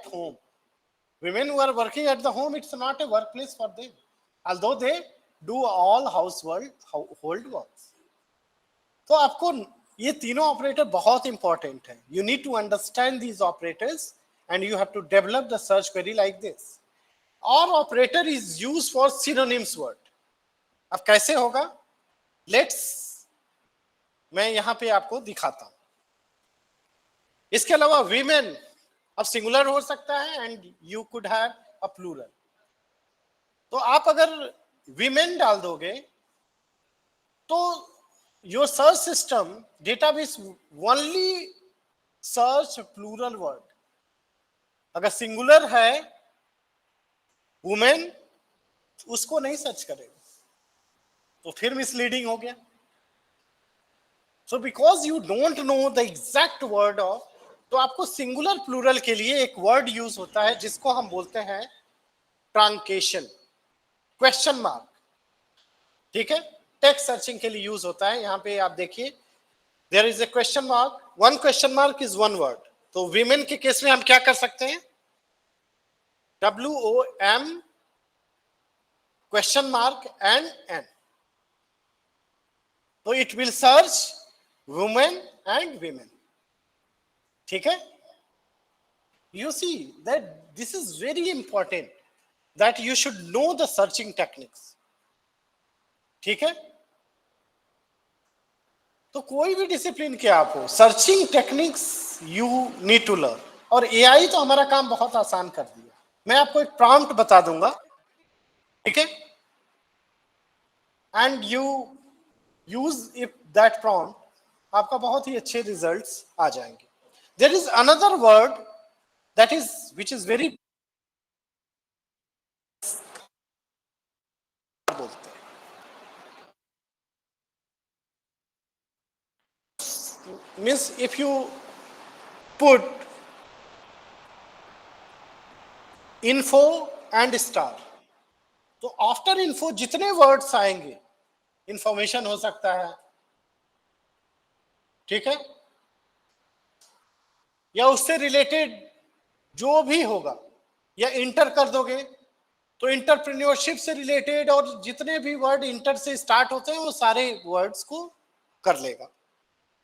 at home. Women who are working at the home, it's not a workplace for them, although they do all household works. तो आपको ये तीनों operator बहुत important है. You need to understand these operators and you have to develop the search query like this. Or operator is used for synonyms word. अब कैसे होगा? मैं यहां पे आपको दिखाता हूं. इसके अलावा women अब सिंगुलर हो सकता है and you could have a plural. तो आप अगर women डाल दोगे तो your search system database only search plural word. अगर सिंगुलर है वुमेन उसको नहीं सर्च करेगा, तो फिर मिसलीडिंग हो गया. So because you don't know the exact word of, तो आपको सिंगुलर प्लूरल के लिए एक वर्ड यूज होता है जिसको हम बोलते हैं ट्रांकेशन, क्वेश्चन मार्क. ठीक है, टेक्स्ट सर्चिंग के लिए यूज होता है. यहां पे आप देखिए there is a question mark, one question mark is one word. तो वीमेन के केस में हम क्या कर सकते हैं? WOM question mark and. तो it will search women and women. ठीक है, you see that this is very important that you should know the searching techniques. ठीक है, तो कोई भी डिसिप्लिन के आप हो, searching techniques you need to learn. और एआई तो हमारा काम बहुत आसान कर दिया. मैं आपको एक प्रॉम्प्ट बता दूंगा, ठीक है, and you use if that prompt, आपका बहुत ही अच्छे रिजल्ट्स आ जाएंगे. There is another word that is which is very बोलते हैं, means if you put info and star, तो आफ्टर इन्फो जितने वर्ड्स आएंगे, इंफॉर्मेशन हो सकता है, ठीक है, या उससे रिलेटेड जो भी होगा, या इंटर कर दोगे तो इंटरप्रेन्योरशिप से रिलेटेड और जितने भी वर्ड इंटर से स्टार्ट होते हैं वो सारे वर्ड्स को कर लेगा.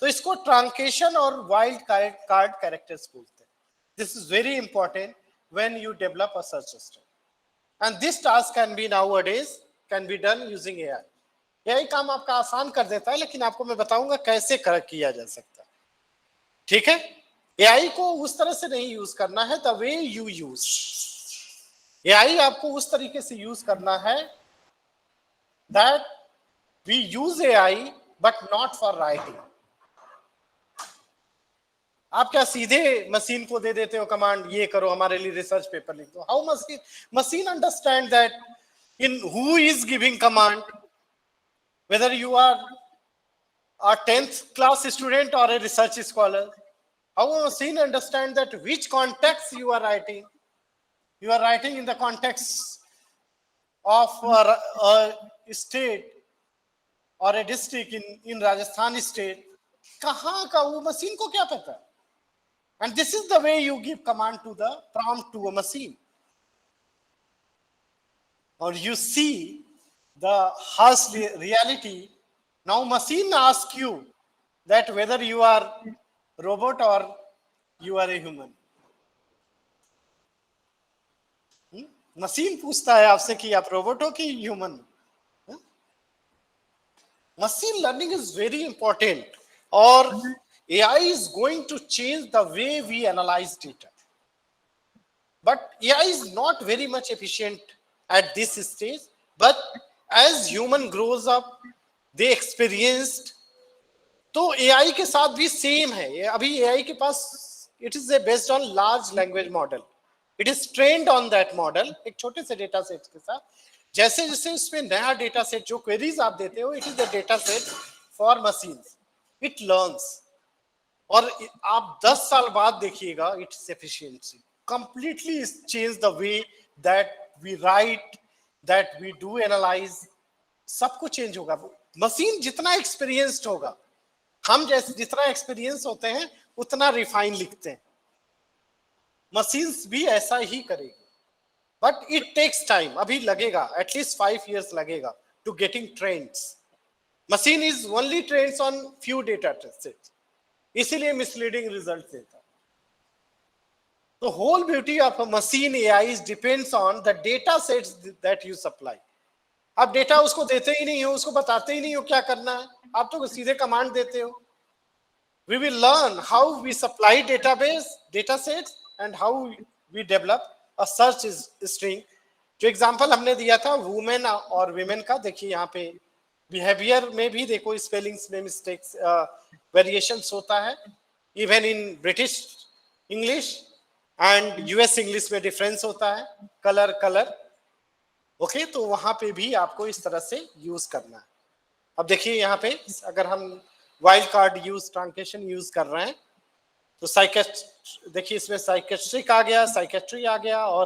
तो इसको ट्रांकेशन और वाइल्ड कार्ड कैरेक्टर्स बोलते हैं. This is very important when you develop a search system, and this task can be nowadays can be done using AI. AI काम आपका आसान कर देता है, लेकिन आपको मैं बताऊंगा कैसे किया जा सकता है. ठीक है, AI को उस तरह से नहीं यूज करना है the way you use. AI आपको उस तरीके से यूज करना है that we use AI but not for writing. आप क्या सीधे मशीन को दे देते हो कमांड, ये करो हमारे लिए रिसर्च पेपर लिख दो? How machine understand that in who is giving command, whether you are a 10th class student or a research scholar? How a machine understand that which context you are writing? You are writing in the context of a state or a district in Rajasthan state. कहाँ का वो machine को क्या पता? And this is the way you give command to the prompt to a machine. Or you see the harsh reality. Now machine asks you that whether you are robot or you are a human. Machine पूछता है आपसे कि आप robot हो कि human. Machine learning is very important, और AI is going to change the way we analyze data. But AI is not very much efficient at this stage. But as human grows up, they experienced. तो AI के साथ भी same है. अभी AI के पास it is based on large language model. It is trained on that model. एक छोटे से डेटा सेट के साथ, जैसे जैसे इसमें नया डेटा सेट जो क्वेरीज आप देते हो, it is the data set for machines. It learns. और आप 10 साल बाद देखिएगा its efficiency completely change the way that we write, that we do analyse, सब कुछ चेंज होगा. मशीन जितना एक्सपीरियंस्ड होगा, हम जैसे जितना एक्सपीरियंस होते हैं उतना रिफाइन लिखते हैं. मशीन्स भी ऐसा ही करेगी, बट इट टेक्स टाइम, अभी लगेगा, एटलीस्ट 5 years लगेगा to getting trends. Machine is only trains on few data sets, इसीलिए मिसलीडिंग रिजल्ट देता है. The whole beauty of a machine AI is depends on the data sets that you supply. आप data उसको देते ही नहीं हो, उसको बताते ही नहीं हो क्या करना है, आप तो सीधे कमांड देते हो. We will learn how we supply database, data sets and how we develop a search string. जो एग्जांपल हमने दिया था वुमेन और विमेन का, देखिए यहाँ पे बिहेवियर में भी देखो स्पेलिंग्स में मिस्टेक्स वेरिएशंस होता है, even in British English and US English में डिफरेंस होता है, कलर ओके, तो वहां पे भी आपको इस तरह से यूज करना है. अब देखिए यहाँ पे अगर हम wild card use truncation use कर रहे हैं तो देखिए इसमें साइकेट्रिक आ गया, साइकेट्री आ गया और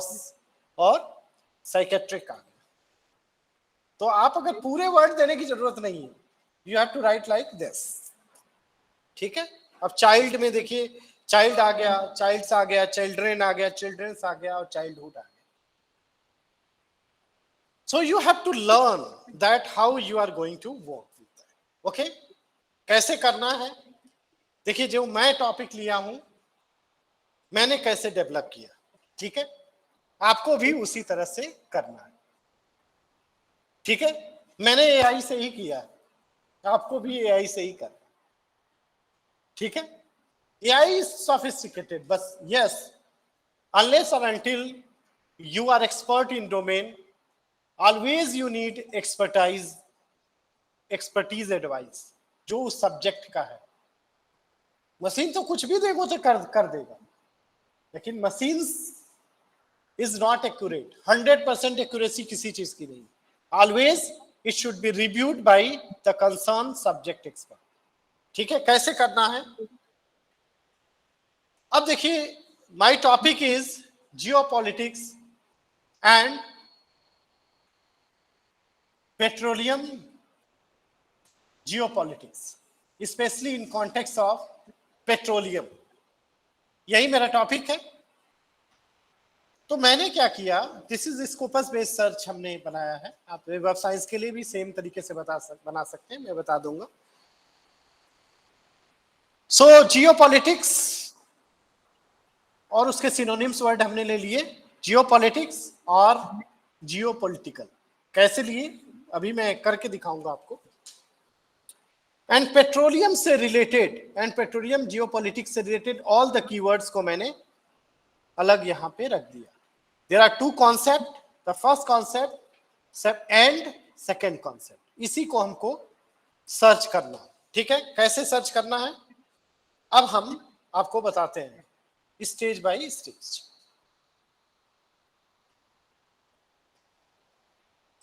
साइकेट्रिक आ गया. तो आप अगर पूरे वर्ड देने की जरूरत नहीं है, you have to write like this. ठीक है. अब चाइल्ड में देखिए चाइल्ड आ गया, चाइल्ड्स आ गया, चिल्ड्रेन आ गया, चिल्ड्रंस आ गया और चाइल्डहुड आ गया. So you have to learn that how you are going to work with that. Okay? कैसे करना है? देखिए जो मैं टॉपिक लिया हूं मैंने कैसे डेवलप किया, ठीक है, आपको भी उसी तरह से करना है. ठीक है, मैंने एआई से ही किया है, आपको भी एआई से ही करना. ठीक है, एआई इज सोफिस्टिकेटेड, बस यस, अनलेस और until you are expert in domain, always you need expertise advice जो उस सब्जेक्ट का है. मशीन तो कुछ भी देगो तो कर देगा, लेकिन machine is not accurate. 100% accuracy किसी चीज की नहीं. Always it should be reviewed by the concern subject expert. ठीक है, कैसे करना है? अब देखिए my topic is geopolitics and petroleum geopolitics, especially in context of petroleum. यही मेरा टॉपिक है. तो मैंने क्या किया, this is Scopus based search हमने बनाया है. आप वेब ऑफ साइंस के लिए भी सेम तरीके से बना सकते हैं, मैं बता दूंगा. सो जियोपॉलिटिक्स और उसके सिनोनिम्स वर्ड हमने ले लिए, जियोपॉलिटिक्स और जियोपॉलिटिकल. कैसे लिए अभी मैं करके दिखाऊंगा आपको. एंड पेट्रोलियम से रिलेटेड एंड पेट्रोलियम जियोपॉलिटिक्स से रिलेटेड ऑल द कीवर्ड्स को मैंने अलग यहां पे रख दिया. There are two concept, the first concept and second concept. इसी को हमको सर्च करना है. ठीक है, कैसे सर्च करना है अब हम आपको बताते हैं stage by stage.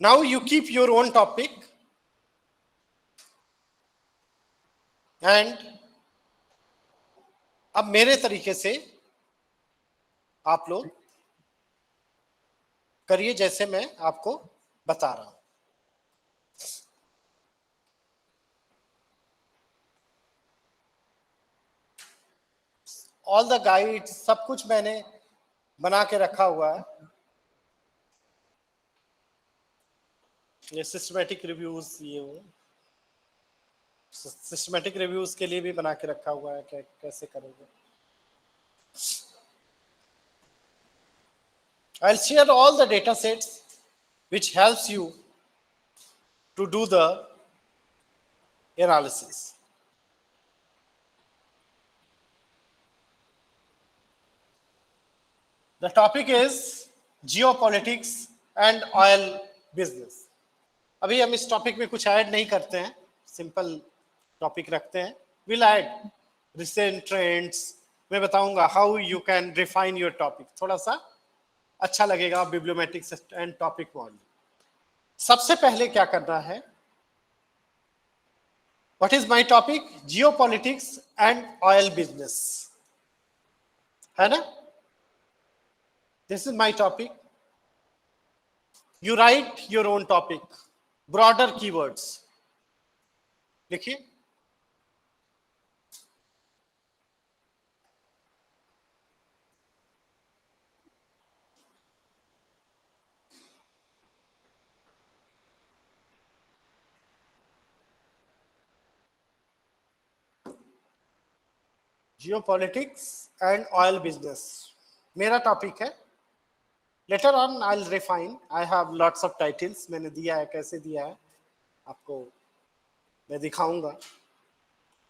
Now you keep your own topic and अब मेरे तरीके से आप लोग करिए जैसे मैं आपको बता रहा हूं. ऑल द गाइड्स सब कुछ मैंने बना के रखा हुआ है. ये सिस्टमैटिक रिव्यूज, ये सिस्टमैटिक रिव्यूज के लिए भी बना के रखा हुआ है, कैसे करोगे. I'll share all the data sets which helps you to do the analysis. The topic is geopolitics and oil business. अभी हम इस टॉपिक में कुछ ऐड नहीं करते हैं, सिंपल टॉपिक रखते हैं. विल ऐड रिसेंट ट्रेंड्स, मैं बताऊंगा how you can refine your topic. थोड़ा सा अच्छा लगेगा बिब्लियोमेटिक्स एंड टॉपिक मॉडल. सबसे पहले क्या करना है, what is my topic, geopolitics and oil business, है ना. This is my topic. You write your own topic, broader keywords लिखिए. जियोपॉलिटिक्स एंड ऑयल बिजनेस मेरा टॉपिक है. Later on I will refine. I have lots of titles. मैंने दिया है, कैसे दिया है आपको मैं दिखाऊंगा.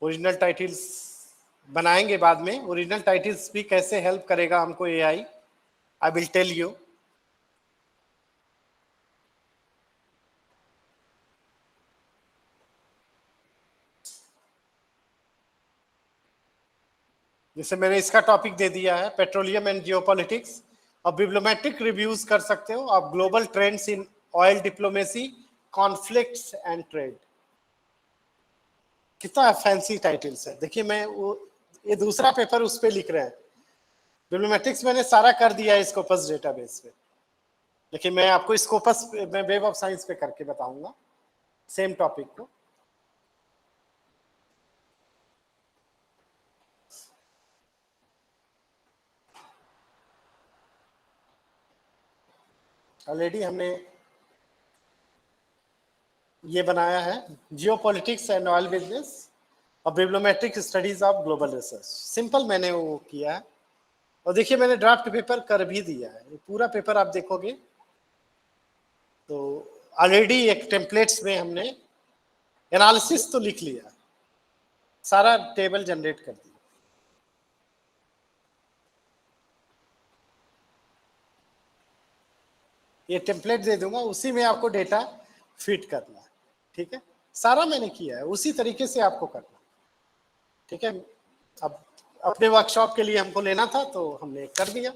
ओरिजिनल टाइटल्स बनाएंगे बाद में. ओरिजिनल टाइटल्स भी कैसे हेल्प करेगा हमको AI, I will tell you. जैसे मैंने इसका टॉपिक दे दिया है, पेट्रोलियम एंड जियोपॉलिटिक्स. अब बिब्लोमेट्रिक रिव्यूज कर सकते हो आप. Global trends in oil diplomacy, conflicts and trade. कितना फैंसी टाइटल्स है. देखिए मैं वो ये दूसरा पेपर उस पर लिख रहे हैं. बिब्लोमेट्रिक्स मैंने सारा कर दिया है स्कोपस डेटाबेस पे, लेकिन मैं आपको स्कोपस मैं वेब ऑफ साइंस पे करके बताऊंगा सेम टॉपिक को. ऑलरेडी हमने ये बनाया है जियोपॉलिटिक्स एंड ऑयल बिजनेस और bibliometric studies of global research. Simple मैंने वो किया है. और देखिए मैंने ड्राफ्ट पेपर कर भी दिया है. पूरा पेपर आप देखोगे तो ऑलरेडी एक टेम्पलेट्स में हमने एनालिसिस तो लिख लिया, सारा टेबल जनरेट कर दिया. ये टेम्पलेट दे दूंगा, उसी में आपको डेटा फिट करना है. ठीक है, सारा मैंने किया है, उसी तरीके से आपको करना. ठीक है, अब अपने वर्कशॉप के लिए हमको लेना था तो हमने कर दिया.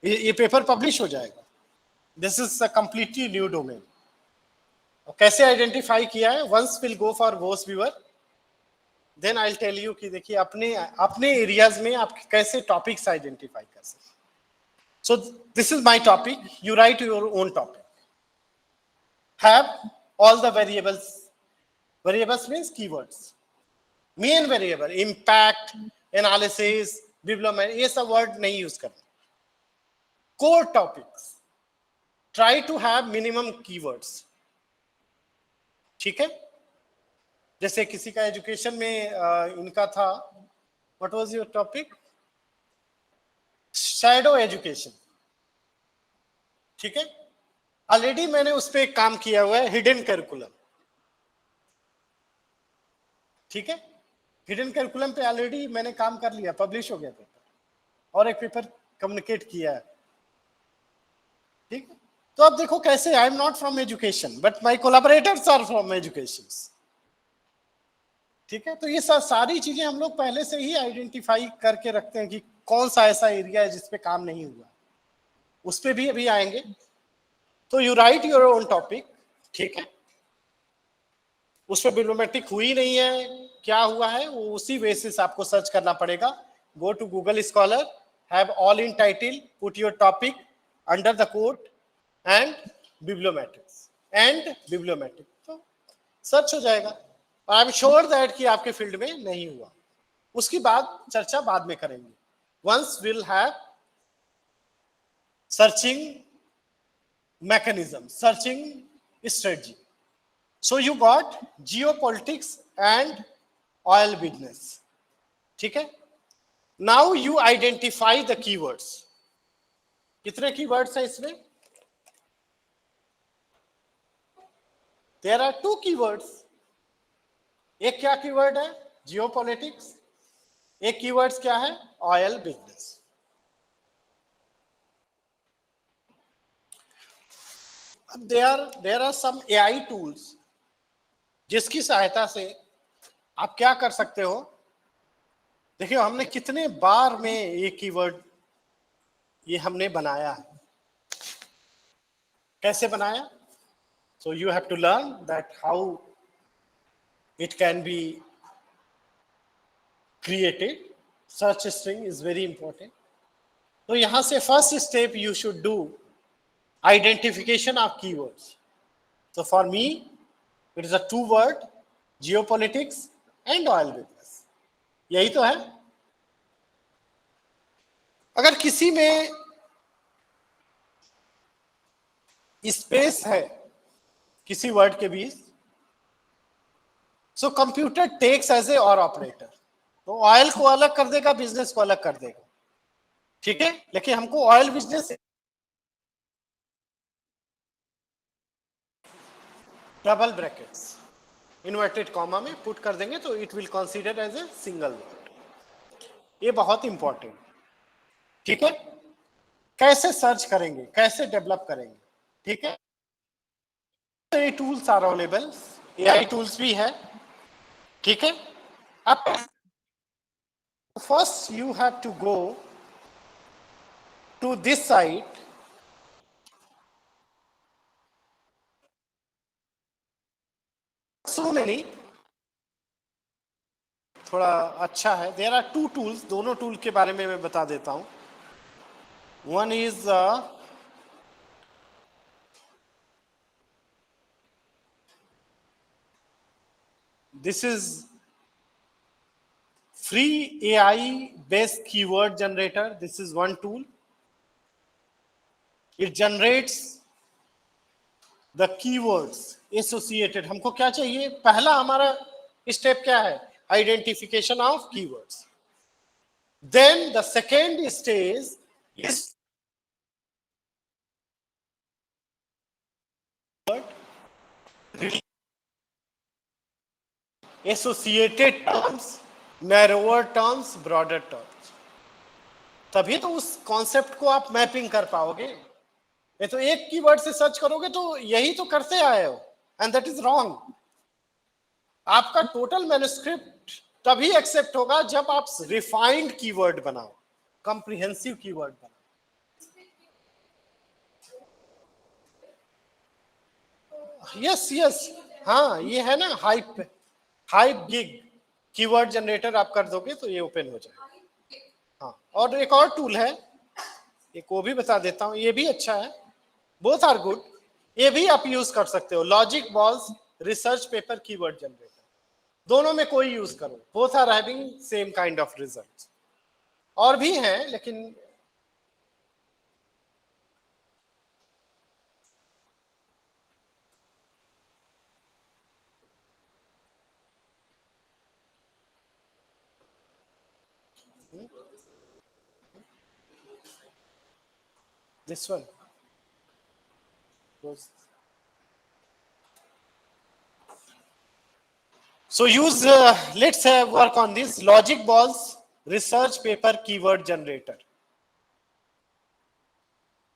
ये पेपर पब्लिश हो जाएगा. This is a completely new domain. कैसे आइडेंटिफाई किया है, once will go for whose viewer, then I will tell you कि देखिए अपने अपने एरियाज में आप कैसे टॉपिक्स आइडेंटिफाई कर सकते. So this is my topic. You write your own topic. Have all the variables. Variables means keywords. Main variable, impact, analysis, bibliometric, ये सब वर्ड नहीं यूज करना. Core topics, try to have minimum keywords. ठीक है, जैसे किसी का education में इनका था, what was your topic, shadow education. ठीक है, ऑलरेडी मैंने उस पर काम किया हुआ है, हिडन करिकुलम. ठीक है, हिडन करिकुलम पे ऑलरेडी मैंने काम कर लिया, पब्लिश हो गया पेपर. और एक पेपर कम्युनिकेट किया है. ठीक है, तो अब देखो कैसे, I am not from education but my collaborators are from education. ठीक है, तो ये सारी चीजें हम लोग पहले से ही आइडेंटिफाई करके रखते हैं कि कौन सा ऐसा एरिया है जिसपे काम नहीं हुआ. उस पर भी अभी आएंगे. तो you write your own topic. ठीक है, उस पर बिब्लोमेट्रिक हुई नहीं है, क्या हुआ है वो उसी बेसिस आपको सर्च करना पड़ेगा. Go to Google Scholar, have all in title, put your topic under the quote and bibliometrics and bibliometric, तो सर्च हो जाएगा. आई एम श्योर दैट कि आपके फील्ड में नहीं हुआ. उसकी बाद चर्चा बाद में करेंगे. Once will have searching mechanism, searching strategy. So you got geopolitics and oil business. ठीक है, now you identify the keywords. कितने keywords है इसमें? There are 2 keywords. एक क्या कीवर्ड है, जियोपॉलिटिक्स. एक कीवर्ड्स क्या है, oil business. there are some AI tools जिसकी सहायता से आप क्या कर सकते हो. देखिए हमने कितने बार में ये कीवर्ड ये हमने बनाया है. कैसे बनाया, so you have to learn that how it can be created. Search string is very important. तो यहां से first step you should do identification of keywords. तो for me it is a 2 word, geopolitics and oil business. यही तो है. अगर किसी में स्पेस है किसी वर्ड के बीच, so computer takes as a OR operator. तो ऑयल को अलग कर देगा, बिजनेस को अलग कर देगा, ठीक है। लेकिन हमको oil business double brackets inverted comma में पुट कर देंगे तो it will consider as a single word. ये बहुत इंपॉर्टेंट, ठीक है। कैसे सर्च करेंगे, कैसे डेवलप करेंगे, ठीक है। ये tools are available, AI tools भी है, ठीक है। अब first you have to go to this site, so many, थोड़ा अच्छा है। देयर आर टू टूल्स, दोनों टूल के बारे में मैं बता देता हूं। One is this is free AI based keyword generator. This is one tool. It generates the keywords associated. हमको क्या चाहिए, पहला हमारा स्टेप क्या है, identification of keywords. Then the second stage is associated terms, narrower terms, broader terms। तभी तो उस कॉन्सेप्ट को आप मैपिंग कर पाओगे। ये तो एक कीवर्ड से सर्च करोगे तो यही तो करते आए हो, एंड दैट इज रॉन्ग। आपका टोटल मैन्युस्क्रिप्ट तभी एक्सेप्ट होगा जब आप रिफाइंड कीवर्ड बनाओ, कॉम्प्रिहेंसिव कीवर्ड बनाओ। यस यस, हाँ ये है ना hype, hype gig keyword generator आप कर दोगे तो ये ओपन हो जाएगा। हाँ, और एक और टूल है, एक वो भी बता देता हूँ, ये भी अच्छा है, बोथ आर गुड। ये भी आप यूज कर सकते हो, logic balls research paper keyword generator, दोनों में कोई यूज करो, both are having same kind of result. और भी हैं लेकिन this one was, so use let's work on this logic balls research paper keyword generator.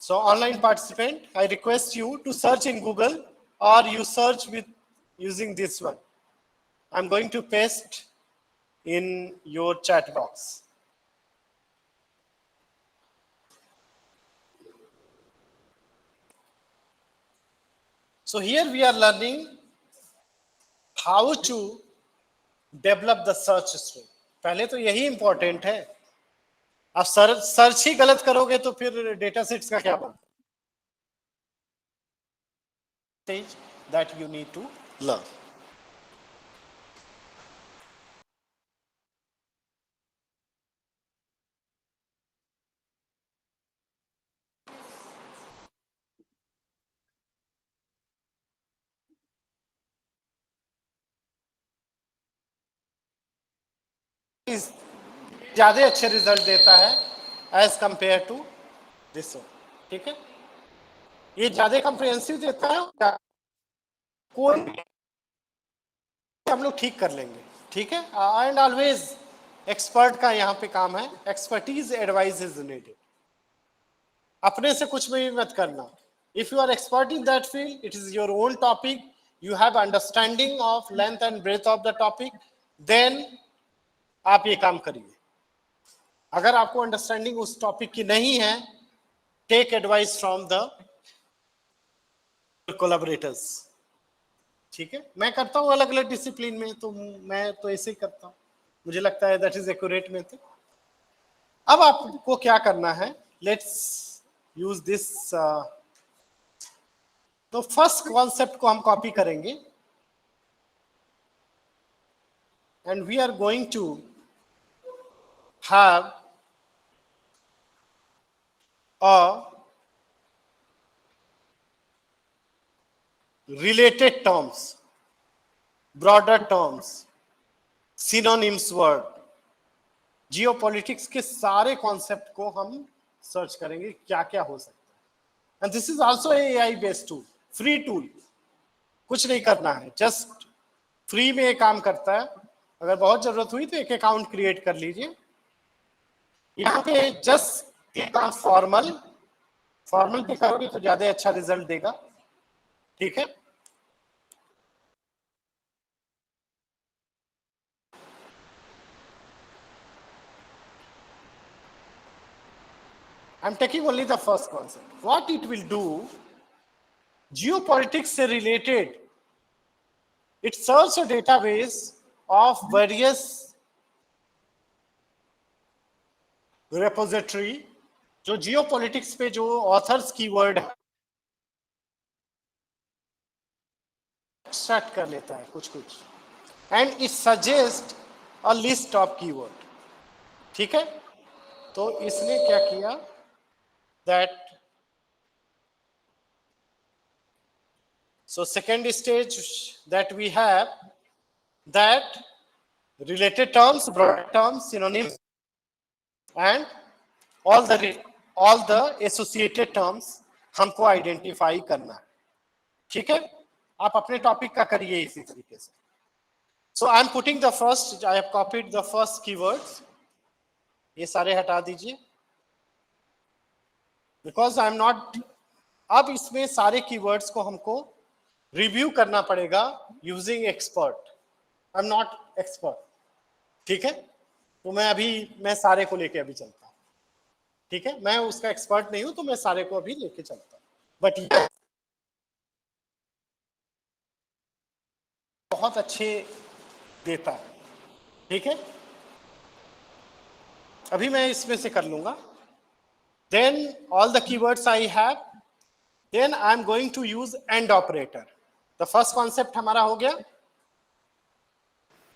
So online participant, I request you to search in Google or you search with using this one. I'm going to paste in your chat box. So here we are learning how to develop the search string. पहले तो यही important है, आप search ही गलत करोगे तो फिर data sets का क्या बनता, that you need to learn. ज्यादा अच्छे रिजल्ट देता है as compare to this one, ठीक है। ये ज्यादा कॉम्प्रिहेंसिव देता है, कोई हम लोग ठीक कर लेंगे, ठीक है। एंड ऑलवेज एक्सपर्ट का यहाँ पे काम है, एक्सपर्टीज एडवाइस इज नीडेड। अपने से कुछ भी मत करना। If you are expert in that field, it is your own topic, you have understanding of length and breadth of the topic, then आप ये काम करिए। अगर आपको अंडरस्टैंडिंग उस टॉपिक की नहीं है, take advice from the collaborators, ठीक है। मैं करता हूँ अलग अलग डिसिप्लिन में, तो मैं तो ऐसे ही करता हूँ, मुझे लगता है दैट इज एक्यूरेट मेथड। अब आपको क्या करना है, लेट्स यूज दिस। तो फर्स्ट कॉन्सेप्ट को हम कॉपी करेंगे and we are going to have a related terms, broader terms, synonyms word, geopolitics के सारे कॉन्सेप्ट को हम सर्च करेंगे क्या क्या हो सकता है। And this is also AI based tool, free tool, कुछ नहीं करना है, जस्ट फ्री में ये काम करता है। अगर बहुत जरूरत हुई तो एक अकाउंट क्रिएट कर लीजिए। यहाँ पे जस्ट फॉर्मल फॉर्मल पे करोगे तो ज्यादा अच्छा रिजल्ट देगा। ठीक है, I'm taking only the first concept. What it will do, geopolitics से related, it serves a database of various repository जो geopolitics पे जो authors कीवर्ड एक्सट्रैक्ट कर लेता है कुछ कुछ, and it suggest a list of keyword. ठीक है, तो इसने क्या किया, that so second stage that we have, that related terms, broad terms, synonyms, and all the associated terms हमको आइडेंटिफाई करना है। ठीक है, आप अपने टॉपिक का करिए इसी तरीके से। So I am putting the first, I have copied the first keywords, ये सारे हटा दीजिए बिकॉज आई एम नॉट, अब इसमें सारे कीवर्ड्स को हमको रिव्यू करना पड़ेगा using expert, I am not expert. ठीक है, तो मैं सारे को लेके अभी चलता हूँ। ठीक है, मैं उसका एक्सपर्ट नहीं हूं तो मैं सारे को अभी लेके चलता हूँ, बट बहुत अच्छे देता है। ठीक है, अभी मैं इसमें से कर लूंगा। Then all the keywords I have, then I am going to use and operator. The first concept हमारा हो गया,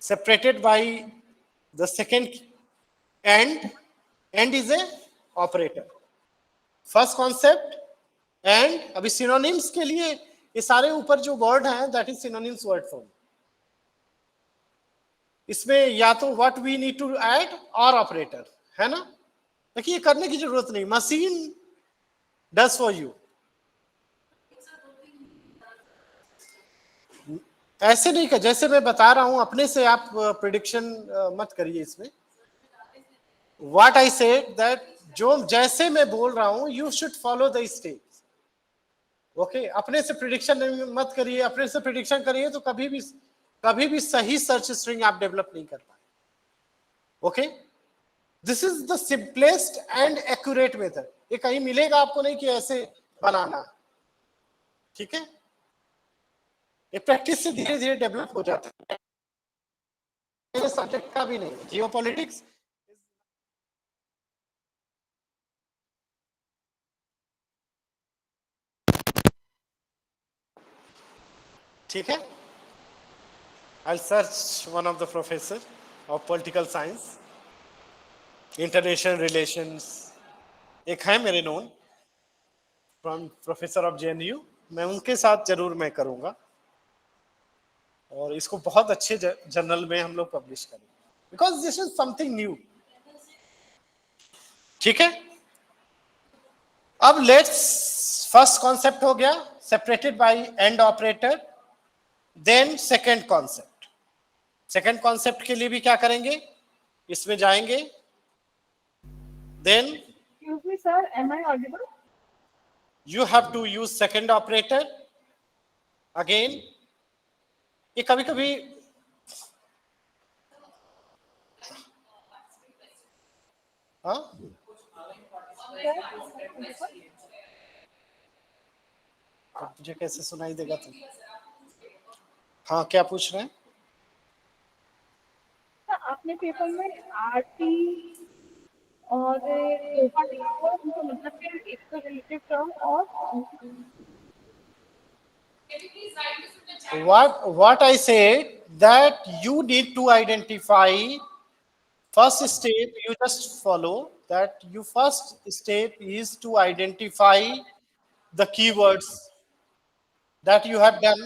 separated by the second end is a operator, first concept and अभी synonyms के लिए ये सारे ऊपर जो वर्ड हैं that is synonyms word form, इसमें या तो what we need to add or operator है ना। देखिए ये करने की जरूरत नहीं, machine does for you। ऐसे नहीं कर, जैसे मैं बता रहा हूं अपने से आप प्रिडिक्शन मत करिए इसमें। व्हाट आई सेड दैट जो जैसे मैं बोल रहा हूं you should follow the steps. Okay, अपने से प्रिडिक्शन मत करिए, अपने से प्रिडिक्शन करिए तो कभी भी सही सर्च स्ट्रिंग आप डेवलप नहीं कर पाए। Okay, this is the simplest and accurate method, ये कहीं मिलेगा आपको नहीं कि ऐसे बनाना। ठीक है, ये प्रैक्टिस से धीरे धीरे डेवलप हो जाता है, सब्जेक्ट का भी नहीं। जियोपॉलिटिक्स ठीक है, I'll search one of the professor of political science, international relations, एक है मेरे known from professor of JNU, मैं उनके साथ जरूर मैं करूंगा और इसको बहुत अच्छे जर्नल में हम लोग पब्लिश करेंगे because this is something new. ठीक है, अब लेट्स, फर्स्ट कॉन्सेप्ट हो गया separated by and operator. Then second concept, second concept के लिए भी क्या करेंगे, इसमें जाएंगे। Then excuse me sir, am I audible? You have to use second operator again। ये कभी कभी हाँ मुझे कैसे सुनाई देगा तुम, हाँ क्या पूछ रहे हैं? आपने पेपर में आरटी और उनको मतलब कि एक तो रिलेटिव टर्म और what I said that you need to identify, first step you just follow that, you first step is to identify the keywords that you have done.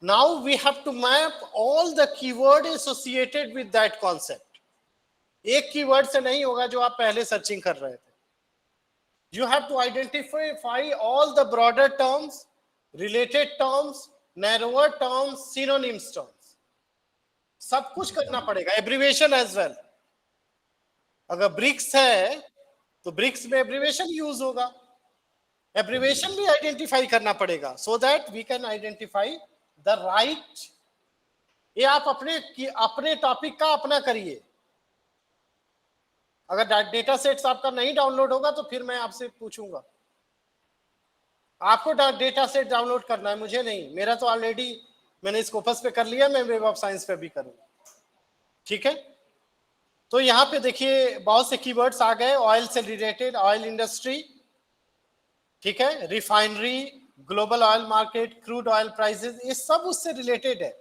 Now we have to map all the keyword associated with that concept. एक keyword से नहीं होगा जो आप पहले searching कर रहे थे. You have to identify all the broader terms, related terms, narrower terms, synonyms terms. सब कुछ करना पड़ेगा. Abbreviation as well. अगर ब्रिक्स है तो ब्रिक्स में एब्रीवेशन यूज होगा. एब्रीवेशन भी आइडेंटिफाई करना पड़ेगा so that we can identify the right. ये आप अपने टॉपिक का अपना करिए. अगर डेटा सेट्स आपका नहीं डाउनलोड होगा तो फिर मैं आपसे पूछूंगा. आपको डेटा सेट डाउनलोड करना है, मुझे नहीं. मेरा तो ऑलरेडी मैंने स्कोपस पे कर लिया, मैं वेब ऑफ साइंस पे भी करूंगा. ठीक है. तो यहाँ पे देखिए बहुत से कीवर्ड्स आ गए. ऑयल से रिलेटेड, ऑयल इंडस्ट्री, ठीक है, refinery, global oil market, crude oil prices, ये सब उससे रिलेटेड है.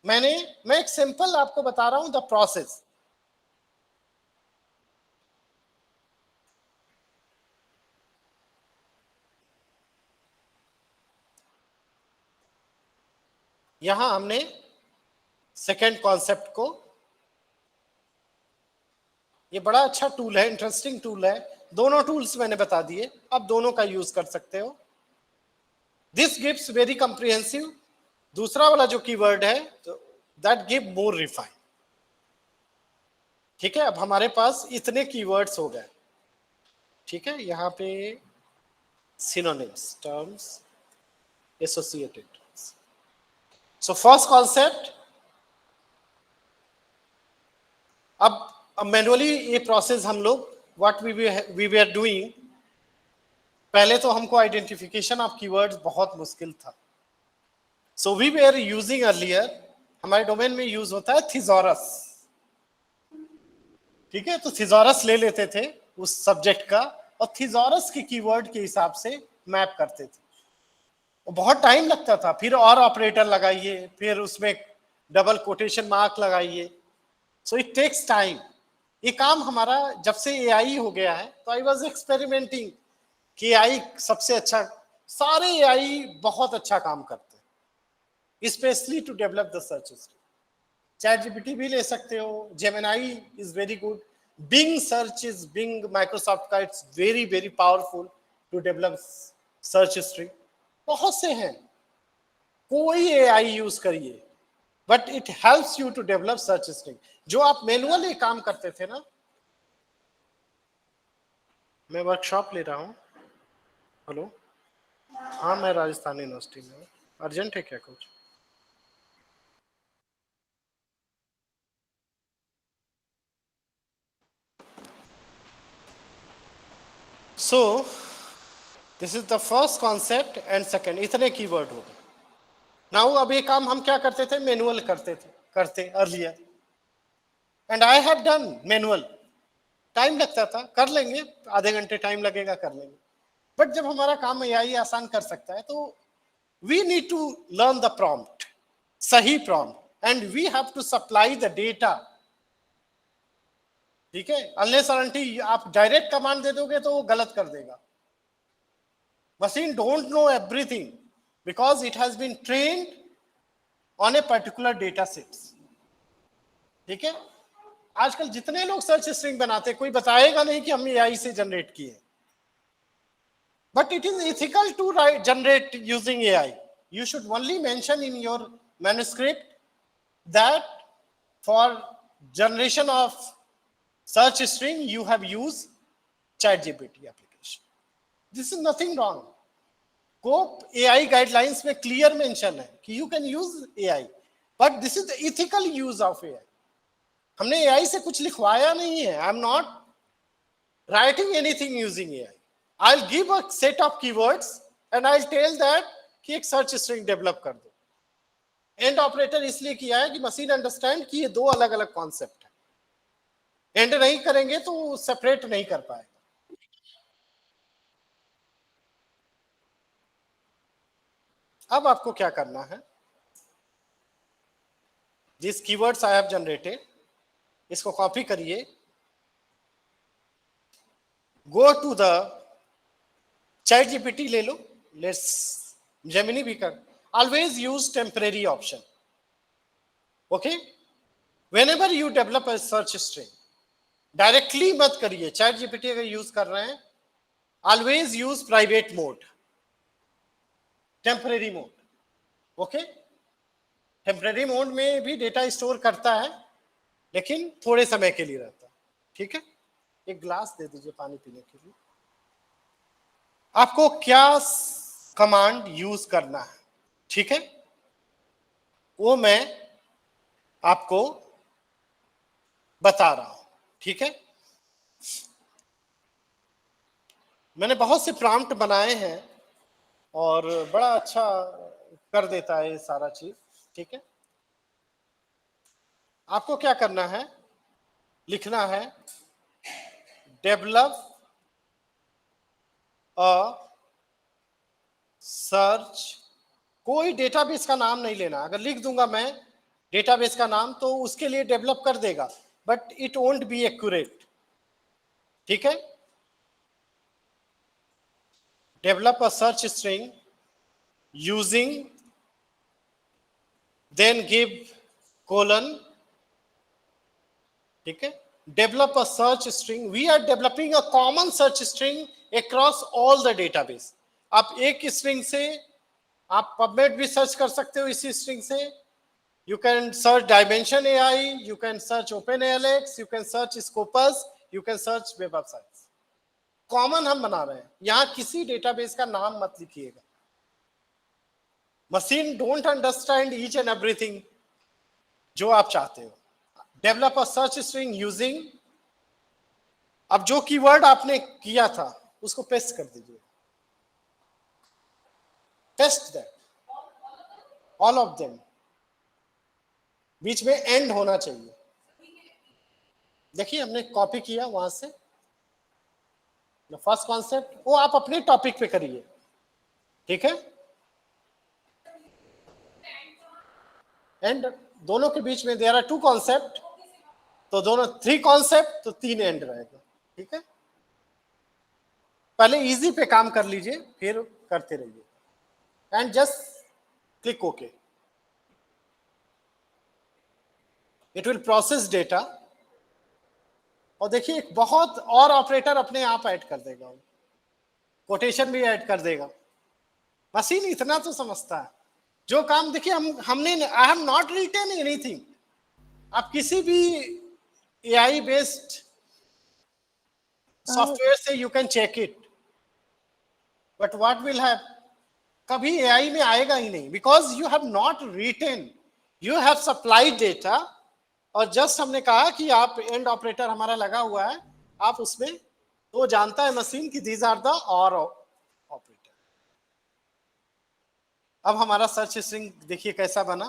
मैं एक सिंपल आपको बता रहा हूं द प्रोसेस. यहां हमने सेकेंड कॉन्सेप्ट को, ये बड़ा अच्छा टूल है, इंटरेस्टिंग टूल है. दोनों टूल्स मैंने बता दिए, आप दोनों का यूज कर सकते हो. This gives very comprehensive. दूसरा वाला जो कीवर्ड है दैट गिव मोर रिफाइन. ठीक है. अब हमारे पास इतने कीवर्ड्स हो गए. ठीक है. यहाँ पे synonyms, terms, associated. So first concept, अब मैनुअली ये प्रोसेस हम लोग व्हाट वी वर डूइंग. पहले तो हमको आइडेंटिफिकेशन ऑफ कीवर्ड्स बहुत मुश्किल था. So we were using earlier, हमारे डोमेन में यूज होता है थिजॉरस. ठीक है. तो थिजॉरस ले लेते थे उस सब्जेक्ट का और थिजॉरस के कीवर्ड के हिसाब से मैप करते थे. बहुत टाइम लगता था. फिर और ऑपरेटर लगाइए, फिर उसमें डबल कोटेशन मार्क लगाइए. So it takes time. ये काम हमारा जब से एआई हो गया है तो आई वाज एक्सपेरिमेंटिंग कि एआई सबसे अच्छा, सारे एआई बहुत अच्छा काम करते हैं specially to develop the search history. ChatGPT भी ले सकते हो, Gemini is very good, Bing search is, Bing Microsoft का, it's very very powerful to develop search history. बहुत से हैं, कोई एआई यूज करिए but it helps you to develop search string. जो आप मैनुअली काम करते थे ना. मैं वर्कशॉप ले रहा हूँ. हेलो. हाँ मैं राजस्थान यूनिवर्सिटी में हूँ. अर्जेंट है क्या कुछ? सो this is the first concept and second. इतने कीवर्ड हो गए. नाउ अब ये काम हम क्या करते थे, मैनुअल करते earlier. And I have done manual. Time लगता था, कर लेंगे, आधे घंटे टाइम लगेगा, कर लेंगे. बट जब हमारा काम एआई आसान कर सकता है तो we need to learn the prompt, सही prompt, and we have to supply the data. ठीक है. अनलेस अनटिल आप डायरेक्ट कमांड दे दोगे तो वो गलत कर देगा. Machine don't know everything because it has been trained on a particular data sets. ठीक है. आजकल जितने लोग सर्च स्ट्रिंग बनाते हैं, कोई बताएगा नहीं कि हम एआई से जनरेट किए. But it is ethical to generate using AI. You should only mention in your manuscript that for generation of search string you have used ChatGPT application. This is nothing wrong. Scope AI guidelines में clear mention है कि you can use AI, but this is the ethical use of AI. हमने AI से कुछ लिखवाया नहीं है. I am not writing anything using AI. I'll give a set of keywords and I'll tell that कि एक search string develop कर दो. End operator इसलिए किया है कि machine understand कि ये दो अलग अलग concept. एंड नहीं करेंगे तो सेपरेट नहीं कर पाएगा. अब आपको क्या करना है, this keywords I have generated, इसको कॉपी करिए, go to the ChatGPT ले लो, लेट्स जेमिनी भी कर. Always use temporary option. Okay. whenever you develop a search string, directly मत करिए। चैट जीपीटी अगर यूज कर रहे हैं, always use private mode, temporary mode. Okay, temporary mode में भी डेटा स्टोर करता है, लेकिन थोड़े समय के लिए रहता है। ठीक है, एक ग्लास दे दीजिए पानी पीने के लिए। आपको क्या कमांड यूज करना है, ठीक है, वो मैं आपको बता रहा हूं। ठीक है, मैंने बहुत से प्रॉम्प्ट बनाए हैं और बड़ा अच्छा कर देता है ये सारा चीज। ठीक है, आपको क्या करना है, लिखना है डेवलप अ सर्च। कोई डेटाबेस का नाम नहीं लेना। अगर लिख दूंगा मैं डेटाबेस का नाम तो उसके लिए डेवलप कर देगा, but it won't be accurate. ठीक है, develop a search string using, then give colon. ठीक है, develop a search string, we are developing a common search string across all the database. आप एक स्ट्रिंग से आप पबमेड भी सर्च कर सकते हो इसी स्ट्रिंग से। You can search dimension AI, you can search open Alex, you can search Scopus, you can search web of science. Common हम बना रहे हैं, यहां किसी डेटाबेस का नाम मत लिखिएगा। Machine don't understand each and everything जो आप चाहते हो। Develop a search string using, अब जो कीवर्ड आपने किया था उसको पेस्ट कर दीजिए, paste that all of them, बीच में एंड होना चाहिए। देखिए हमने कॉपी किया वहां से फर्स्ट कॉन्सेप्ट, वो आप अपने टॉपिक पे करिए। ठीक है, एंड दोनों के बीच में देयर आर टू कॉन्सेप्ट, तो दोनों थ्री कॉन्सेप्ट तो तीन एंड रहेगा। ठीक है, पहले इजी पे काम कर लीजिए, फिर करते रहिए and just click okay. It will process data, और देखिए एक बहुत और ऑपरेटर अपने आप ऐड कर देगा, कोटेशन भी ऐड कर देगा। मशीन इतना तो समझता है। जो काम देखिए हमने I have not written anything. आप किसी भी एआई बेस्ड सॉफ्टवेयर से you can check it, but what will have, कभी एआई में आएगा ही नहीं, because you have not written, you have supplied data. और जस्ट हमने कहा कि आप एंड ऑपरेटर हमारा लगा हुआ है, आप उसमें तो जानता है मशीन की दीज आर द और ऑपरेटर। अब हमारा सर्च स्ट्रिंग देखिए कैसा बना।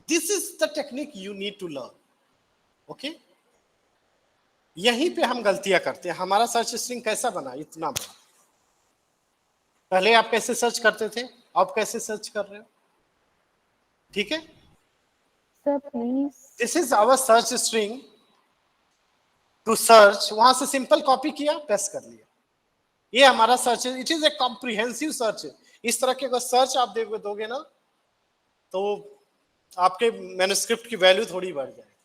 This is the technique you need to learn. Okay, यहीं पे हम गलतियां करते हैं। हमारा सर्च स्ट्रिंग कैसा बना, इतना बड़ा। पहले आप कैसे सर्च करते थे, अब कैसे सर्च कर रहे हो। ठीक है, sir please. This is our search string to search. वहां से सिंपल कॉपी किया, पेस्ट कर लिया, ये हमारा सर्च है। It is a comprehensive search. इस तरह के अगर सर्च आप दोगे ना, तो आपके मैन्युस्क्रिप्ट की वैल्यू थोड़ी बढ़ जाएगी।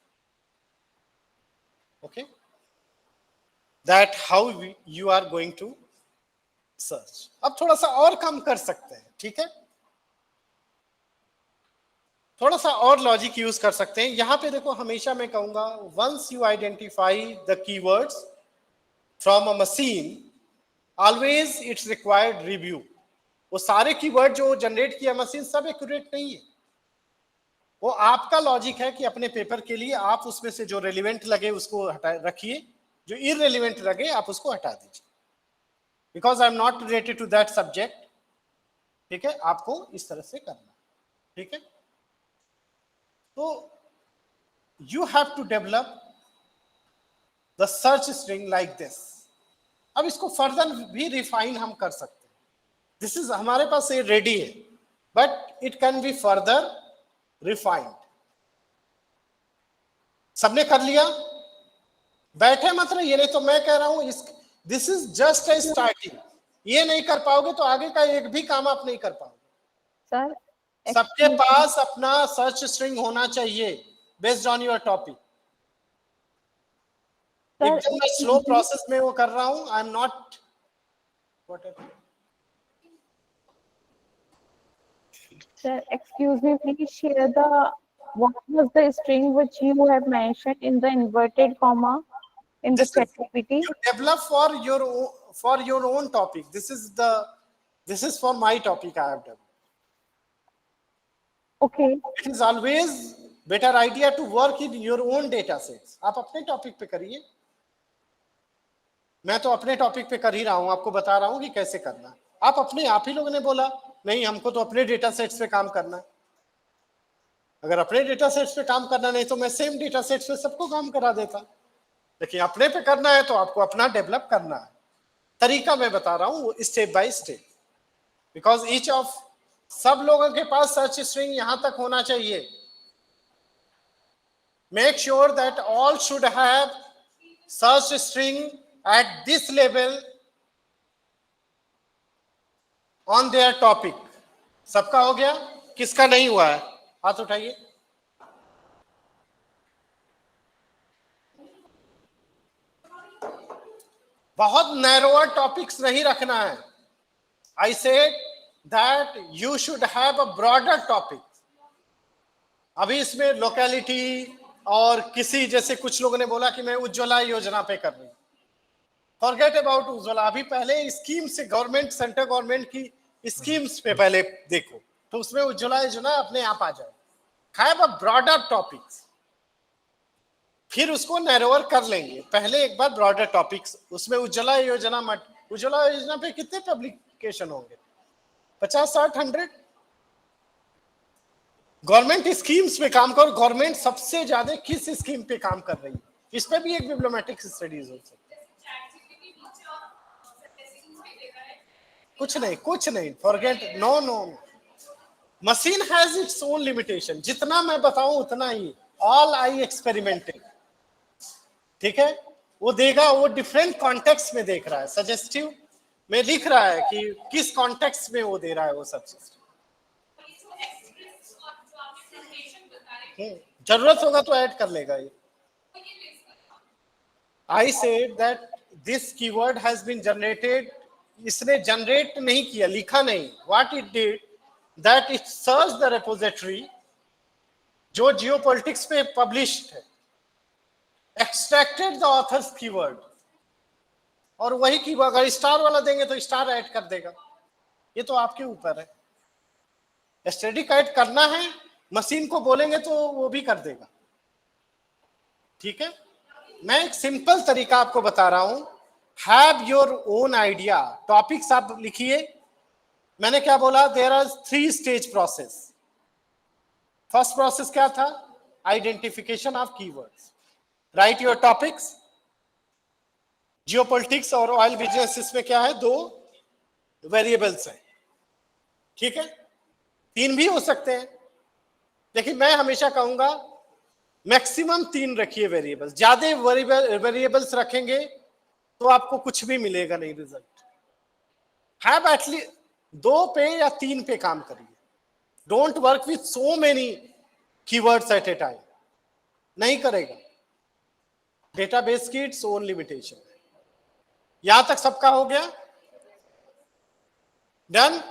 Okay, that how you are going to search. अब थोड़ा सा और काम कर सकते हैं। ठीक है, थोड़ा सा और लॉजिक यूज कर सकते हैं। यहां पे देखो, हमेशा मैं कहूंगा once you identify the keywords from a machine, always it's required review. वो सारे कीवर्ड जो जनरेट किया मशीन सब एक्यूरेट नहीं है। वो आपका लॉजिक है कि अपने पेपर के लिए आप उसमें से जो रेलिवेंट लगे उसको हटा रखिए, जो इररेलिवेंट लगे आप उसको हटा दीजिए, because I am not related to that subject. ठीक है, आपको इस तरह से करना। ठीक है, तो you have to develop the search string like this. अब इसको फर्दर भी रिफाइन हम कर सकते हैं। दिस इज हमारे पास ये रेडी है, but it can be further refined. सबने कर लिया, बैठे मत रहिए, नहीं तो मैं कह रहा हूं this is just a starting. ये नहीं कर पाओगे तो आगे का एक भी काम आप नहीं कर पाओगे। सर सबके पास अपना सर्च स्ट्रिंग होना चाहिए बेस्ड ऑन योर टॉपिक। एकदम मैं स्लो प्रोसेस में वो कर रहा हूं, आई am not Sir, excuse me, please share what was the string which you have mentioned in the inverted comma in the this is ChatGPT? you develop for your own topic. This is for my topic I have done. Okay. It is always better idea to work in your own data sets. आप अपने topic पे करिए, मैं तो अपने topic पे कर ही रहा हूं, आपको बता रहा हूं कि कैसे करना है। आप ही लोगों ने बोला नहीं हमको तो अपने डेटा सेट्स पे काम करना है। अगर अपने डेटा सेट्स पे काम करना नहीं तो मैं सेम डेटा सेट्स पे सबको काम करा देता, लेकिन अपने पे करना है तो आपको अपना डेवलप करना है। तरीका मैं बता रहा हूं step by step, because each of सब लोगों के पास सर्च स्ट्रिंग यहां तक होना चाहिए। Make sure that all should have search string at this level on their topic. सबका हो गया? किसका नहीं हुआ है हाथ उठाइए। बहुत नैरोअर टॉपिक्स नहीं रखना है। आई said that you should have a broader topic. अभी इसमें लोकेलिटी और किसी, जैसे कुछ लोगों ने बोला कि मैं उज्ज्वला योजना पे कर रही हूं, फॉरगेट अबाउट उज्ज्वला। अभी पहले स्कीम से, गवर्नमेंट, सेंट्रल गवर्नमेंट की स्कीम्स पे पहले देखो, तो उसमें उज्ज्वला योजना अपने आप आ जाए। हैव अ ब्रॉडर टॉपिक्स, फिर उसको नैरोअर कर लेंगे। पहले एक बार ब्रॉडर टॉपिक्स, उसमें उज्ज्वला योजना मत, उज्ज्वला योजना पे कितने पब्लिकेशन होंगे? 50, 60, 100। गवर्नमेंट स्कीम्स पे काम करो। गवर्नमेंट सबसे ज्यादा किस स्कीम पे काम कर रही है, इस पे भी एक बिब्लियोमेट्रिक स्टडीज हो सकती है। कुछ नहीं forget, no no. Machine has its own limitation. जितना मैं बताऊं उतना ही, ऑल आई एक्सपेरिमेंटेड, ठीक है। वो देगा, वो डिफरेंट कॉन्टेक्स्ट में देख रहा है, सजेस्टिव में लिख रहा है कि किस कॉन्टेक्स्ट में वो दे रहा है वो सब सिस्टम। जरूरत होगा तो ऐड कर लेगा ये। I said that this keyword has been generated. इसने जनरेट नहीं किया, लिखा नहीं। What it did that it search the repository जो जियोपॉलिटिक्स पे पब्लिश्ड है, एक्सट्रैक्टेड द ऑथर्स कीवर्ड, और वही कीवर्ड अगर स्टार वाला देंगे तो स्टार ऐड कर देगा। ये तो आपके ऊपर है। स्टैटिक ऐड करना है, मशीन को बोलेंगे तो वो भी कर देगा, ठीक है। मैं एक सिंपल तरीका आपको बता रहा हूं। Have your own idea. Topics आप लिखिए। मैंने क्या बोला? There are 3 stage process. First process क्या था? Identification of keywords. Write your topics. Geopolitics और ऑयल बिजनेस, इसमें क्या है? 2 वेरिएबल्स हैं, ठीक है। 3 भी हो सकते हैं, लेकिन मैं हमेशा कहूंगा मैक्सिमम 3 रखिए वेरिएबल्स। ज्यादा वेरिएबल्स रखेंगे तो आपको कुछ भी मिलेगा नहीं रिजल्ट। हैव एटलीस्ट 2 पे या 3 पे काम करिए। Don't work with so many keywords at a time, नहीं करेगा। डेटाबेस की इट्स ओन लिमिटेशन है। यहां तक सबका हो गया? डन?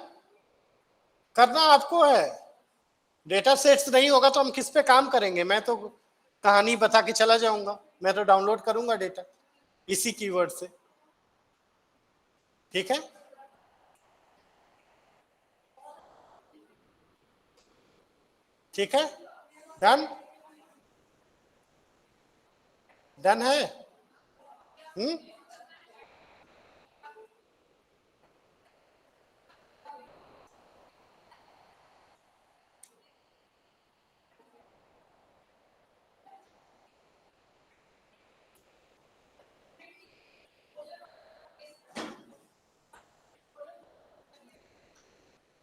करना आपको है। डेटा सेट्स नहीं होगा तो हम किस पे काम करेंगे? मैं तो कहानी बता के चला जाऊंगा, मैं तो डाउनलोड करूंगा डेटा इसी कीवर्ड से, ठीक है। ठीक है, डन? डन है?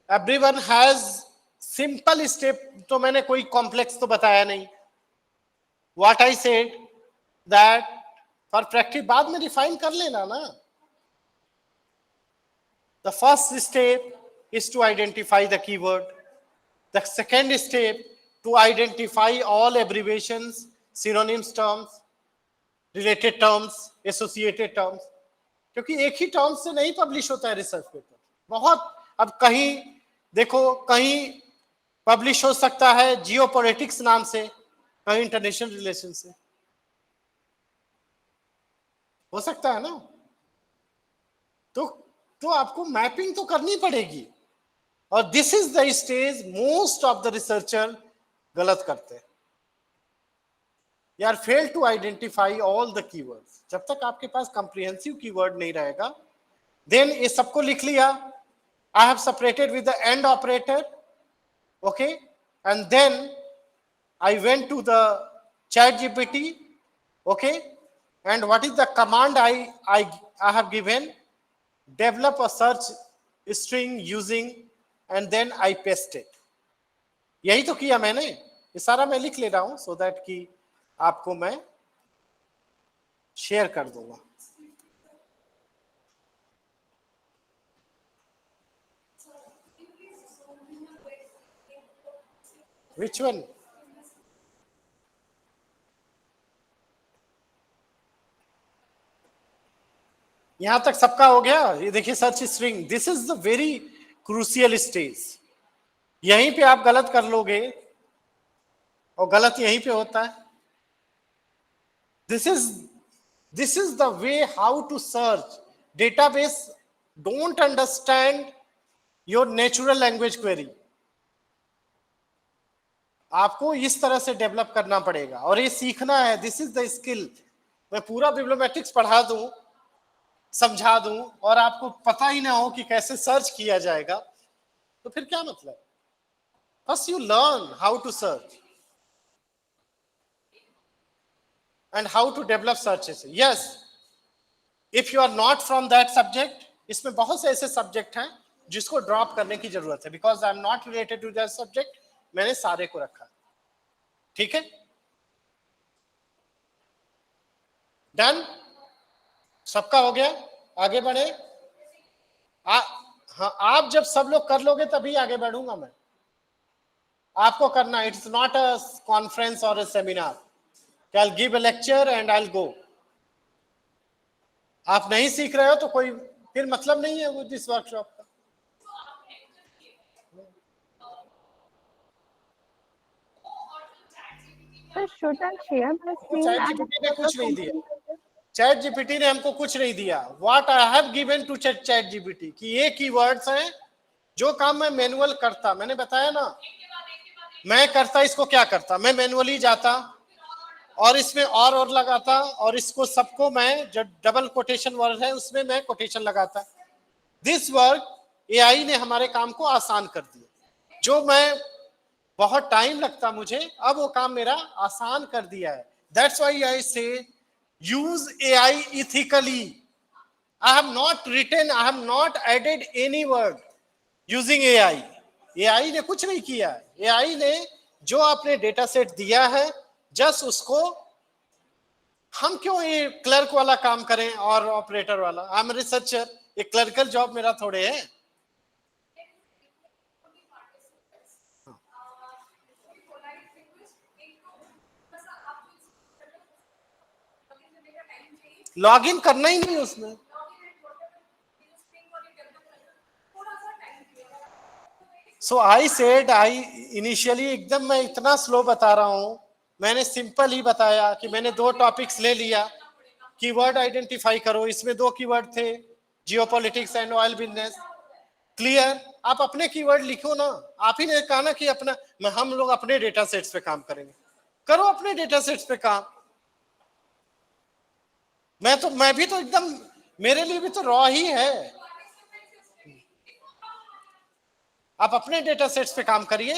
Everyone has simple step. तो मैंने कोई कॉम्प्लेक्स तो बताया नहीं। What I said that for practice, बाद में रिफाइन कर लेना ना। The first step is to identify the keyword. The second step, to identify all abbreviations, synonyms terms, related terms, associated terms, क्योंकि एक ही टर्म से नहीं पब्लिश होता है रिसर्च पेपर, बहुत, अब कहीं देखो, कहीं पब्लिश हो सकता है जियोपॉलिटिक्स नाम से, कहीं इंटरनेशनल रिलेशन से, हो सकता है ना। तो आपको मैपिंग तो करनी पड़ेगी, और this is the stage most of the researcher गलत करते हैं, यार fail to identify all the keywords. जब तक आपके पास कंप्रिहेंसिव कीवर्ड नहीं रहेगा, देन ये सबको लिख लिया, I have separated with the and operator, okay, and then I went to the ChatGPT, okay, and what is the command I have given? Develop a search string using, and then I paste it. यही तो किया मैंने, ये सारा मैं लिख ले रहा हूं so that कि आपको मैं शेयर कर दूंगा। Which one? यहां तक सबका हो गया। ये देखिए search string, this is the very crucial stage. यहीं पे आप गलत कर लोगे, और गलत यहीं पे होता है। This is the way how to search. Database don't understand your natural language query. आपको इस तरह से डेवलप करना पड़ेगा, और ये सीखना है। This is the skill. मैं पूरा बिब्लियोमेट्रिक्स पढ़ा दूं, समझा दूं, और आपको पता ही ना हो कि कैसे सर्च किया जाएगा, तो फिर क्या मतलब। First you learn how to search and how to develop searches. Yes, if you are not from that subject, इसमें बहुत से ऐसे सब्जेक्ट हैं जिसको ड्रॉप करने की जरूरत है, because I am not related to that subject. मैंने सारे को रखा, ठीक है। डन, सबका हो गया, आगे बढ़े। हाँ, आप जब सब लोग कर लोगे तभी आगे बढ़ूंगा मैं। आपको करना, इट्स नॉट अ कॉन्फ्रेंस और a seminar. I give a lecture and I go. आप नहीं सीख रहे हो तो कोई फिर मतलब नहीं है वो इस वर्कशॉप का। So should I share my screen? Chat GPT ने कुछ नहीं दिया, चैट जीपीटी ने हमको कुछ नहीं दिया। What I have given to ChatGPT कि ये कीवर्ड्स हैं, जो काम मैं मैनुअल करता, मैंने बताया ना, मैं करता इसको क्या करता, मैं मैनुअली जाता और इसमें और लगाता, और इसको सबको मैं जो डबल कोटेशन वर्ड है उसमें मैं कोटेशन लगाता। दिस वर्क एआई ने हमारे काम को आसान कर दिया। जो मैं बहुत टाइम लगता मुझे, अब वो काम मेरा आसान कर दिया है। That's why I say use AI ethically. I have not written, I have not added any word using AI. AI ने कुछ नहीं किया। एआई ने जो आपने डेटा सेट दिया है, जस्ट उसको, हम क्यों ये क्लर्क वाला काम करें और ऑपरेटर वाला। आई एम रिसर्चर, ये क्लर्कल जॉब मेरा थोड़े है। लॉग इन करना ही नहीं उसमें। सो आई सेड, आई इनिशियली एकदम मैं इतना स्लो बता रहा हूं, मैंने सिंपल ही बताया कि मैंने 2 टॉपिक्स ले लिया। कीवर्ड आइडेंटिफाई करो, इसमें 2 कीवर्ड थे, geopolitics and oil business. Clear. आप अपने कीवर्ड लिखो ना। आप ही ने कहा ना कि अपना, हम लोग अपने डेटा सेट्स पे काम करेंगे। करो अपने डेटा सेट्स पे काम। मैं भी तो एकदम, मेरे लिए भी तो रॉ ही है। आप अपने डेटा सेट्स पे काम करिए।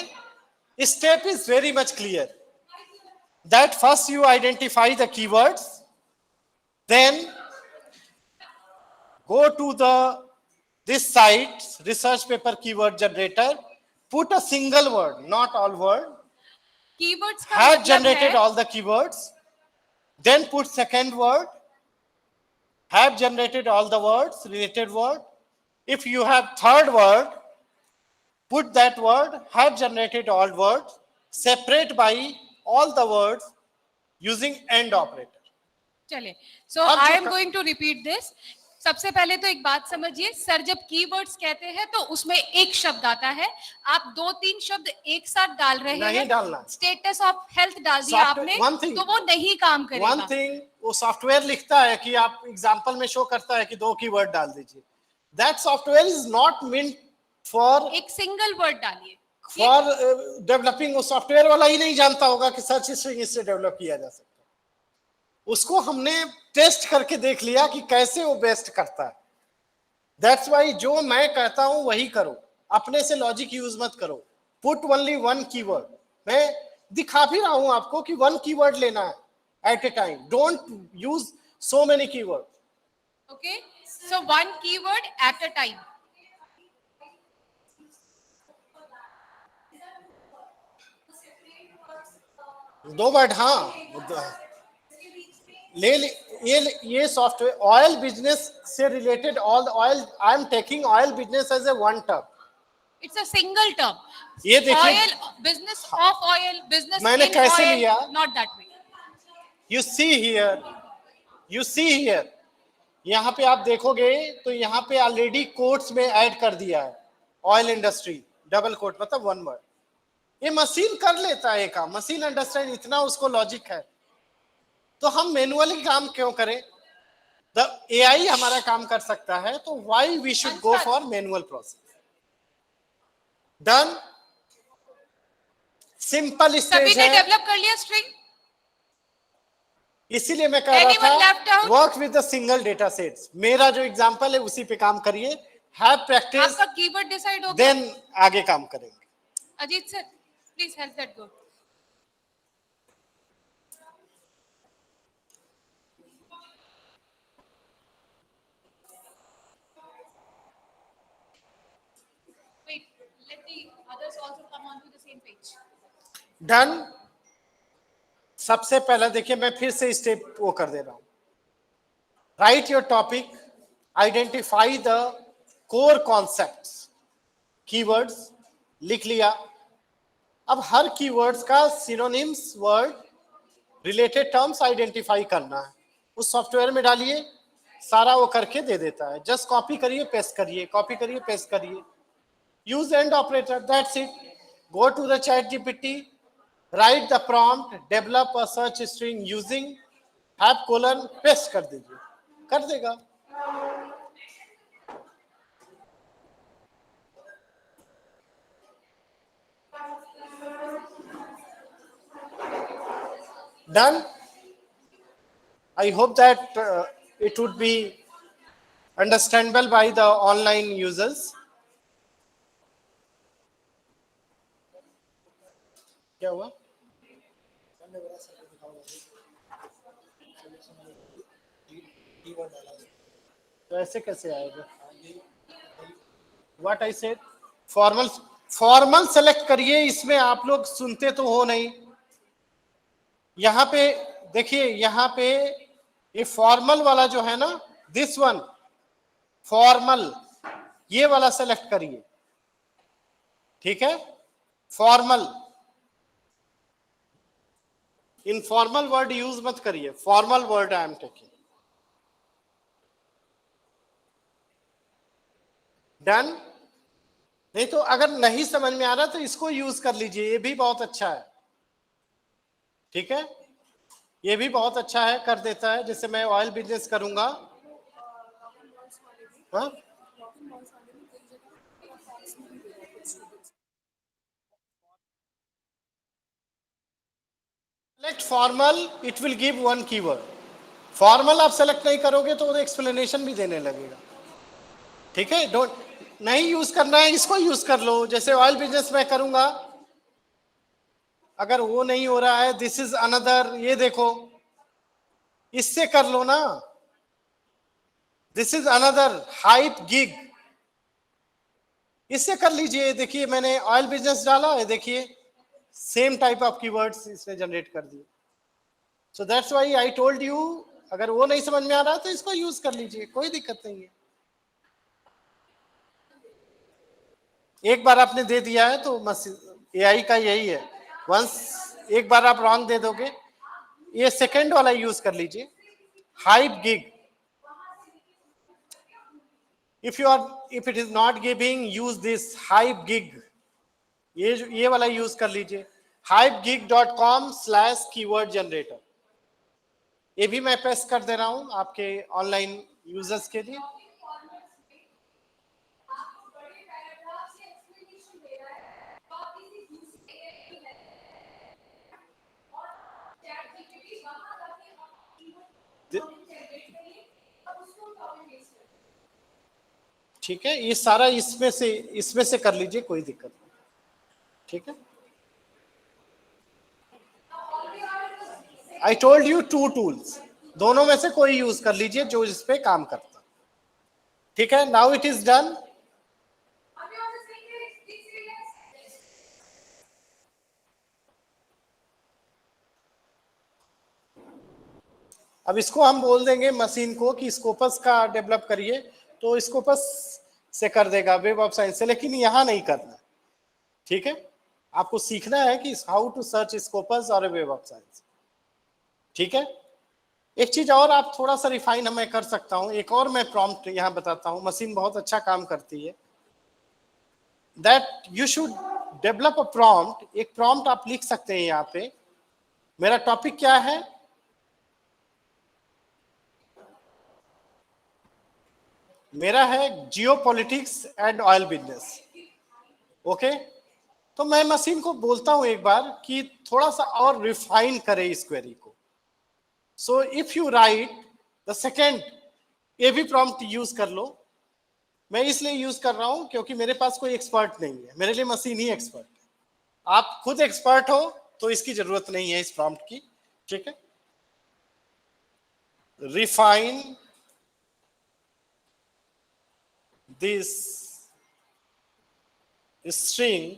Step is very much clear, that first you identify the keywords, then go to this site, research paper keyword generator, put a single word, not all word, keywords का have मतलब generated है, all the keywords, then put second word, have generated all the words, related word. If you have third word, put that word, have generated all words, separate by all the words using AND operator. चले, सो अब I जो am going to repeat this. सबसे पहले तो एक बात समझिए sir, जब कीवर्ड्स कहते हैं तो उसमें एक शब्द आता है. आप 2-3 शब्द एक साथ डाल रहे नहीं हैं. डालना. स्टेटस ऑफ हेल्थ डाल दिया Software- आपने, one thing- तो वो नहीं काम करेगा. वन थिंग, वो सॉफ्टवेयर लिखता है कि आप एग्जाम्पल में शो करता है कि 2 कीवर्ड डाल दीजिए. That software is not meant for एक सिंगल वर्ड डालिए. For developing. वो सॉफ्टवेयर वाला ही नहीं जानता होगा कि सर्च स्ट्रिंग इससे डेवलप किया जा सकता है. उसको हमने टेस्ट करके देख लिया कि कैसे वो बेस्ट करता है. दैट्स वाई जो मैं कहता हूं वही करो, अपने से लॉजिक यूज मत करो. Put only one keyword. मैं दिखा भी रहा हूं आपको कि 1 कीवर्ड लेना है at a time. Don't use so many keyword. Okay, so 1 keyword at a time. दो वर्ड. हाँ, ये सॉफ्टवेयर ऑयल बिजनेस से related. All oil, I am taking oil business as a one term. It's a single term. ये देखिए, oil business of oil, business मैंने इन कैसे oil, लिया? Not that way. You see here, यहाँ पे आप देखोगे तो यहाँ पे ऑलरेडी कोट्स में ऐड कर दिया है ऑयल इंडस्ट्री, डबल कोट, मतलब 1 वर्ड. ये मशीन कर लेता है काम. मशीन अंडरस्टैंड, इतना उसको लॉजिक है. तो हम मैनुअली काम क्यों करें? द एआई हमारा काम कर सकता है, तो why we should go for manual process. Done. Simple सभी स्टेज ने है. डेवलप कर लिया स्ट्रिंग. इसीलिए मैं कह Anyone रहा left था out? Work with the single data sets. मेरा जो एग्जांपल है उसी पे काम करिए. हैव प्रैक्टिस, आपका कीवर्ड डिसाइड हो गया. देन आगे काम करेंगे. Ajit sir, please help that go. Wait, let the others also come onto the same page. Done. सबसे पहले देखिए, मैं फिर से स्टेप वो कर दे रहा हूं. Right your topic, identify the core concepts. Keywords लिख लिया. अब हर कीवर्ड्स का synonyms word, related terms identify करना है. उस सॉफ्टवेयर में डालिए, सारा वो करके दे देता है. जस्ट कॉपी करिए, पेस्ट करिए, कॉपी करिए, पेस्ट करिए. Use and operator, that's it. Go to the ChatGPT, write the prompt, develop a search string using have colon, paste कर दीजिए, कर देगा. Done. I hope that it would be understandable by the online users. क्या हुआ? तो ऐसे कैसे आएगा? What I said, formal select करिए. इसमें आप लोग सुनते तो हो नहीं. यहाँ पे देखिए, यहाँ पे ये फॉर्मल वाला जो है ना, दिस वन फॉर्मल, ये वाला सेलेक्ट करिए. ठीक है, फॉर्मल. इनफॉर्मल वर्ड यूज मत करिए. Formal word I am taking. Done. नहीं तो अगर नहीं समझ में आ रहा तो इसको यूज कर लीजिए, ये भी बहुत अच्छा है. ठीक है, ये भी बहुत अच्छा है, कर देता है. जैसे मैं ऑयल बिजनेस करूंगा. हाँ, select formal, it will give 1 keyword. Formal आप सेलेक्ट नहीं करोगे तो एक्सप्लेनेशन भी देने लगेगा. ठीक है, डोंट, नहीं यूज करना है, इसको यूज कर लो. जैसे ऑयल बिजनेस में करूंगा, अगर वो नहीं हो रहा है, दिस इज अनदर, ये देखो, इससे कर लो ना. This is another hype gig, इससे कर लीजिए. देखिए, मैंने ऑयल बिजनेस डाला है, देखिए सेम टाइप ऑफ कीवर्ड्स इसने जनरेट कर दिए. So that's why I told you, अगर वो नहीं समझ में आ रहा तो इसको यूज कर लीजिए, कोई दिक्कत नहीं है. एक बार आपने दे दिया है तो एआई का यही है, वंस एक बार आप रॉन्ग दे दोगे। ये सेकंड वाला यूज कर लीजिए, hype gig. if it is not giving, use this hype gig, ये वाला यूज कर लीजिए, hypegig.com/keyword generator। ये भी मैं पेस्ट कर दे रहा हूं आपके ऑनलाइन यूजर्स के लिए। ठीक है, ये सारा इसमें से कर लीजिए, कोई दिक्कत नहीं। ठीक है, आई टोल्ड यू 2 टूल्स, दोनों में से कोई यूज कर लीजिए जो इस पे काम करता। ठीक है, नाउ इट इज डन। अब इसको हम बोल देंगे मशीन को कि स्कोपस का डेवलप करिए, तो स्कोपस से कर देगा, वेब ऑफ साइंस से, लेकिन यहां नहीं करना। ठीक है, आपको सीखना है कि हाउ टू सर्च स्कोपस और वेब ऑफ साइंस। ठीक है, एक चीज और आप थोड़ा सा रिफाइन मैं कर सकता हूं, एक और मैं प्रॉम्प्ट यहां बताता हूं, मशीन बहुत अच्छा काम करती है। That you should develop a prompt, एक प्रॉम्प्ट आप लिख सकते हैं यहाँ पे। मेरा टॉपिक क्या है, मेरा है geopolitics and oil business. Okay, तो मैं मशीन को बोलता हूं एक बार कि थोड़ा सा और रिफाइन करे इस क्वेरी को। So if you right the second, ये भी प्रॉम्प्ट यूज कर लो। मैं इसलिए यूज कर रहा हूं क्योंकि मेरे पास कोई एक्सपर्ट नहीं है, मेरे लिए मशीन ही एक्सपर्ट है। आप खुद एक्सपर्ट हो तो इसकी जरूरत नहीं है इस प्रॉम्प्ट की। ठीक है, refine this string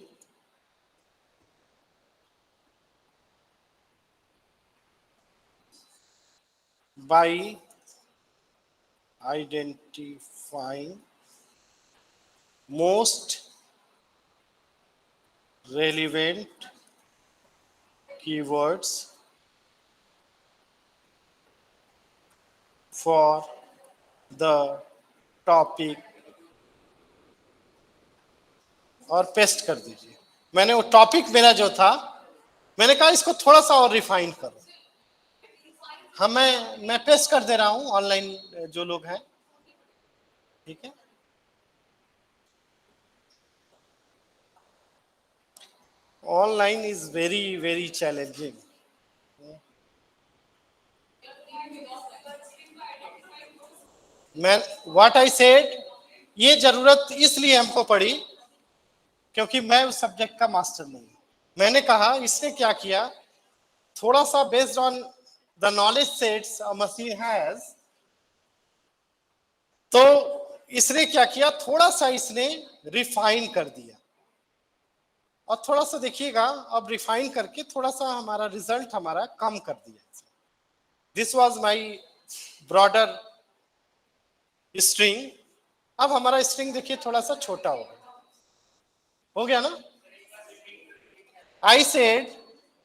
by identifying most relevant keywords for the topic, और पेस्ट कर दीजिए। मैंने वो टॉपिक मेरा जो था, मैंने कहा इसको थोड़ा सा और रिफाइन करो। हाँ, मैं पेस्ट कर दे रहा हूं ऑनलाइन जो लोग हैं। ठीक है, online is very very challenging. मैं व्हाट आई सेड, ये जरूरत इसलिए हमको पड़ी क्योंकि मैं उस सब्जेक्ट का मास्टर नहीं। मैंने कहा इसने क्या किया, थोड़ा सा based on the knowledge sets a machine has, तो इसने क्या किया, थोड़ा सा इसने रिफाइन कर दिया। और थोड़ा सा देखिएगा, अब रिफाइन करके थोड़ा सा हमारा रिजल्ट हमारा कम कर दिया। This was my broader string. अब हमारा स्ट्रिंग देखिए थोड़ा सा छोटा हो गया ना। आई सेड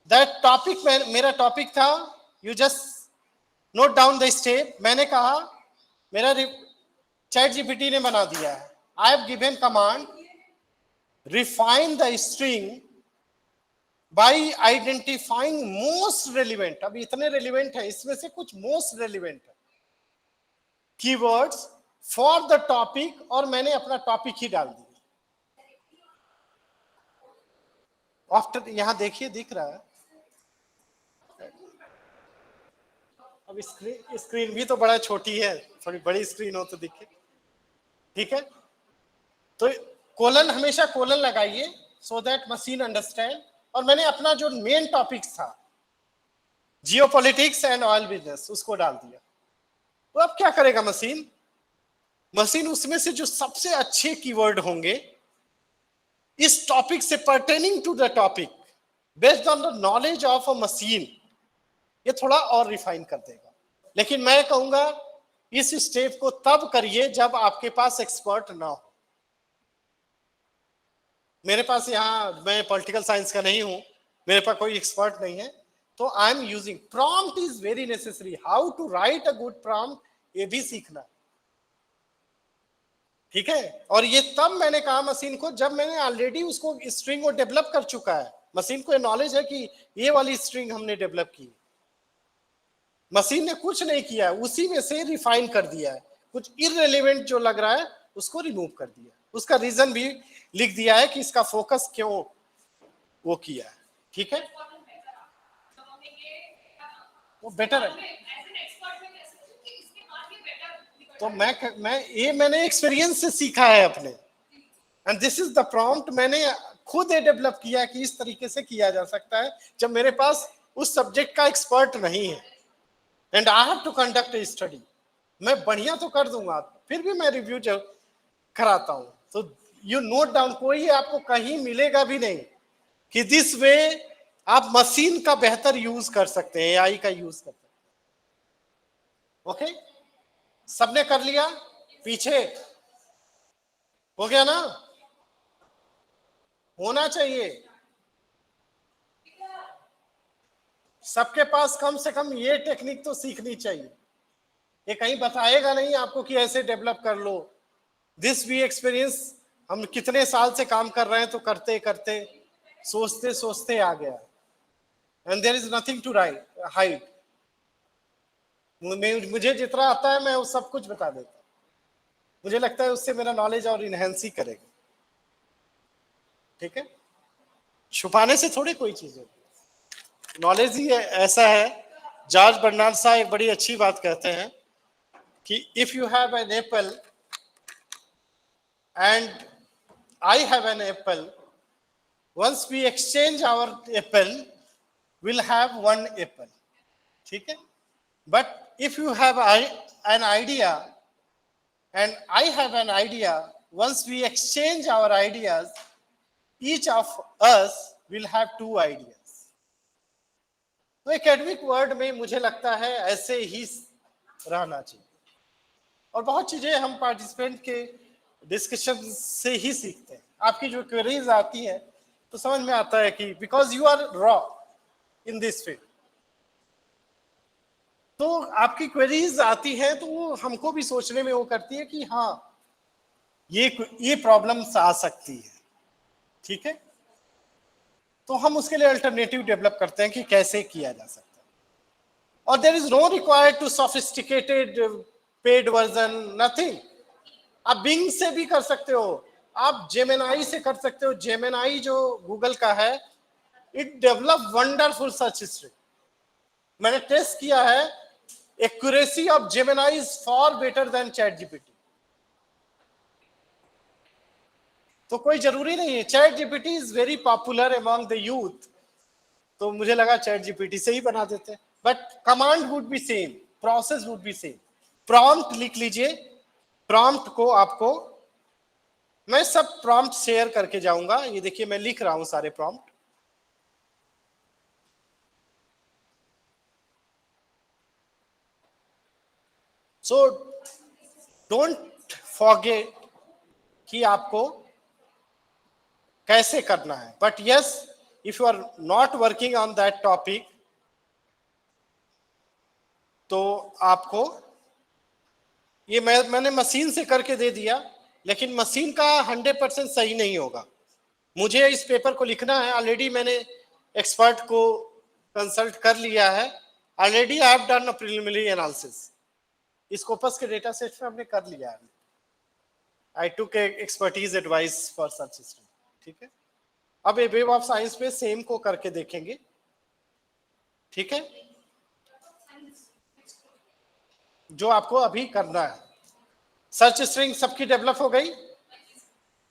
दैट टॉपिक, मेरा टॉपिक था, you just note down the step. मैंने कहा मेरा चैट जीपीटी ने बना दिया है। आई have given command refine the string bye identifying most relevant. अब इतने रेलिवेंट है, इसमें से कुछ मोस्ट रेलिवेंट है कीवर्ड्स फॉर द टॉपिक, और मैंने अपना टॉपिक ही डाल दिया। आफ्टर, यहां देखिए दिख रहा है, अब स्क्रीन भी तो बड़ा छोटी है, थोड़ी बड़ी स्क्रीन हो तो दिखे। ठीक है, तो कोलन, हमेशा कोलन लगाइए सो दैट मशीन अंडरस्टैंड। और मैंने अपना जो मेन टॉपिक था जियोपॉलिटिक्स एंड ऑयल बिजनेस, उसको डाल दिया। तो अब क्या करेगा मशीन, मशीन उसमें से जो सबसे अच्छे कीवर्ड होंगे इस टॉपिक से, pertaining to the topic, based on the knowledge of a machine, ये थोड़ा और रिफाइन कर देगा। लेकिन मैं कहूंगा इस स्टेप को तब करिए जब आपके पास एक्सपर्ट ना हो। मेरे पास यहाँ, मैं पॉलिटिकल साइंस का नहीं हूँ, मेरे पास कोई एक्सपर्ट नहीं है, तो I am using prompt is very necessary. How to write a good prompt ये भी सीखना, ठीक है। और ये तब मैंने कहा मशीन को जब मैंने ऑलरेडी उसको स्ट्रिंग को डेवलप कर चुका है, मशीन को नॉलेज है कि ये वाली स्ट्रिंग हमने डेवलप की। मशीन ने कुछ नहीं किया, उसी में से रिफाइन कर दिया है, कुछ इररिलेवेंट जो लग रहा है उसको रिमूव कर दिया, उसका रीजन भी लिख दिया है कि इसका फोकस क्यों वो किया है, ठीक है। वो बेटर है, तो मैंने एक्सपीरियंस से सीखा है अपने, and this is the prompt मैंने खुद डेवलप किया कि इस तरीके से किया जा सकता है जब मेरे पास उस सब्जेक्ट का एक्सपर्ट नहीं है, and I have to conduct a study. मैं बढ़िया तो कर दूंगा, फिर भी मैं रिव्यू कराता हूं, तो यू नोट डाउन, कोई आपको कहीं मिलेगा भी नहीं कि दिस वे आप मशीन का बेहतर यूज कर सकते हैं, एआई का यूज कर सकते हैं। ओके, सबने कर लिया, पीछे हो गया ना, होना चाहिए सबके पास कम से कम ये टेक्निक तो सीखनी चाहिए। ये कहीं बताएगा नहीं आपको कि ऐसे डेवलप कर लो। दिस भी एक्सपीरियंस, हम कितने साल से काम कर रहे हैं, तो करते करते सोचते सोचते आ गया, and there is nothing to hide. मुझे जितना आता है मैं वो सब कुछ बता देता हूँ, मुझे लगता है उससे मेरा नॉलेज और इनहेंस ही करेगा, ठीक है। छुपाने से थोड़ी कोई चीज है, नॉलेज ही ऐसा है। जॉर्ज बर्नार्ड शाह एक बड़ी अच्छी बात कहते हैं कि if you have an apple and I have an apple, once we exchange our apple will have one apple, ठीक है। But if you have an idea and I have an idea, once we exchange our ideas, each of us will have two ideas. तो academic word में मुझे लगता है ऐसे ही रहना चाहिए, और बहुत चीजें हम पार्टिसिपेंट के डिस्कशन से ही सीखते हैं। आपकी जो क्वेरीज आती है तो समझ में आता है कि because you are raw in this field, तो आपकी क्वेरीज आती है तो वो हमको भी सोचने में वो करती है कि हाँ ये प्रॉब्लम्स आ सकती है, ठीक है। तो हम उसके लिए अल्टरनेटिव डेवलप करते हैं कि कैसे किया जा सकता है, और there is no required to sophisticated paid version, nothing. आप बिंग से भी कर सकते हो, आप जेमिनाई से कर सकते हो। जेमिनाई जो गूगल का है, it develop wonderful search history. मैंने टेस्ट किया है, accuracy of Gemini is for better than chat GPT. तो कोई जरूरी नहीं है, chat GPT is very popular among the youth, तो मुझे लगा चैट जीपीटी से ही बना देते हैं, but command would be same, process would be same. Prompt लिख लीजिए, प्रॉम्प्ट को आपको मैं सब प्रॉम्प्ट शेयर करके जाऊंगा। ये देखिए मैं लिख रहा हूं सारे प्रॉम्प्ट। सो डोंट फॉरगेट कि आपको कैसे करना है, but yes if you are not working on that topic, तो आपको ये मैंने मशीन से करके दे दिया, लेकिन मशीन का 100% सही नहीं होगा। मुझे इस पेपर को लिखना है, ऑलरेडी मैंने एक्सपर्ट को कंसल्ट कर लिया है, already I have done a preliminary analysis. Scopus के डेटा सेट में हमने कर लिया है, I took expertise advice for such system, ठीक है। अब वेब ऑफ साइंस पे सेम को करके देखेंगे, ठीक है, जो आपको अभी करना है। सर्च स्ट्रिंग सबकी डेवलप हो गई,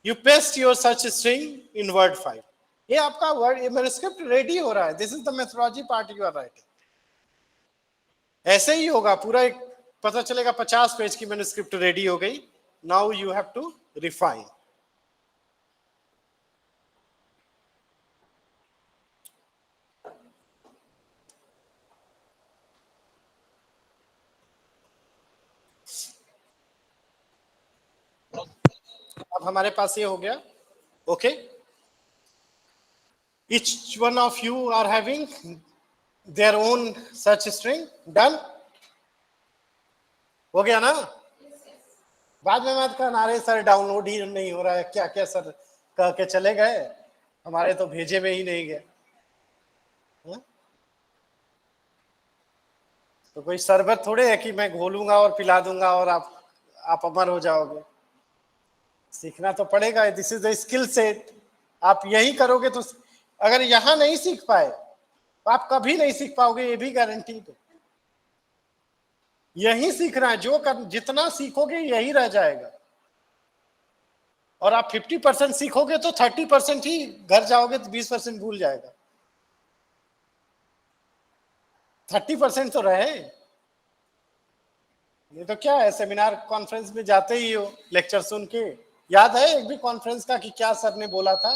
you paste your search string in Word 5। ये आपका वर्ड मैन्युस्क्रिप्ट रेडी हो रहा है, this is the methodology part you are writing. ऐसे ही होगा पूरा, एक पता चलेगा 50 पेज की मैन्युस्क्रिप्ट रेडी हो गई, now you have to refine. अब हमारे पास ये हो गया, okay. Each one of you are having their own search string. Done? हो गया ना? बाद में मत कहना अरे सर डाउनलोड ही नहीं हो रहा है, क्या क्या सर कह के चले गए, हमारे तो भेजे में ही नहीं गए। तो कोई शरबत थोड़े है कि मैं घोलूंगा और पिला दूंगा और आप अमर हो जाओगे। सीखना तो पड़ेगा। This is the skill set. आप यही करोगे तो, अगर यहां नहीं सीख पाए तो आप कभी नहीं सीख पाओगे, ये भी गारंटी है। यही सीखना है, जितना सीखोगे यही रह जाएगा। और आप 50% सीखोगे तो 30% ही घर जाओगे तो 20% भूल जाएगा। 30% तो रहे। ये तो क्या है, सेमिनार कॉन्फ्रेंस में जाते ही हो लेक्चर सुन के, याद है एक भी कॉन्फ्रेंस का कि क्या सर ने बोला था?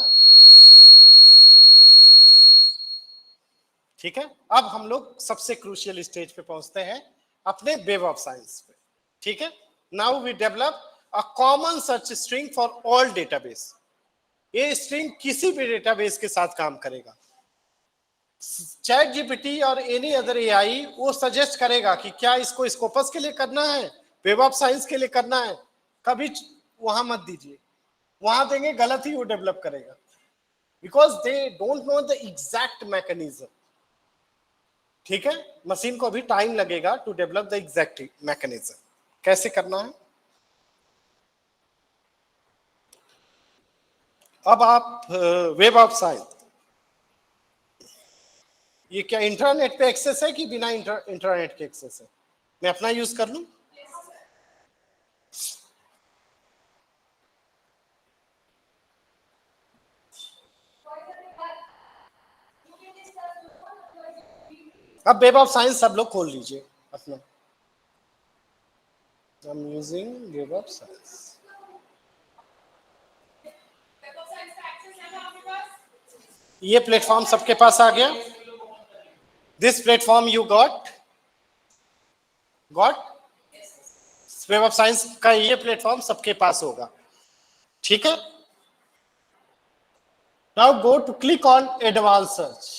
ठीक है, अब हम लोग सबसे क्रूशियल स्टेज पे पहुंचते हैं अपने वेब ऑफ साइंस पे। ठीक है, now we develop a common search string for all database. ये स्ट्रिंग किसी भी डेटाबेस के साथ काम करेगा। चैट जीपीटी और एनी अदर एआई वो सजेस्ट करेगा कि क्या इसको स्कोपस के लिए करना है, वेब ऑफ साइंस के लिए करना है। कभी वहां मत दीजिए, वहां देंगे गलत ही वो डेवलप करेगा, because they don't know the exact mechanism. ठीक है, मशीन को अभी टाइम लगेगा to develop the exact mechanism, कैसे करना है। अब आप वेब ऑफ साइंस, ये क्या इंटरनेट पे एक्सेस है कि बिना इंटरनेट के एक्सेस है? मैं अपना यूज कर लूं? अब वेब ऑफ साइंस सब लोग खोल लीजिए अपना। I am using web of science. ये प्लेटफॉर्म सबके पास आ गया। This platform you got web of science का ये प्लेटफॉर्म सबके पास होगा। ठीक है, now go to click on advance search.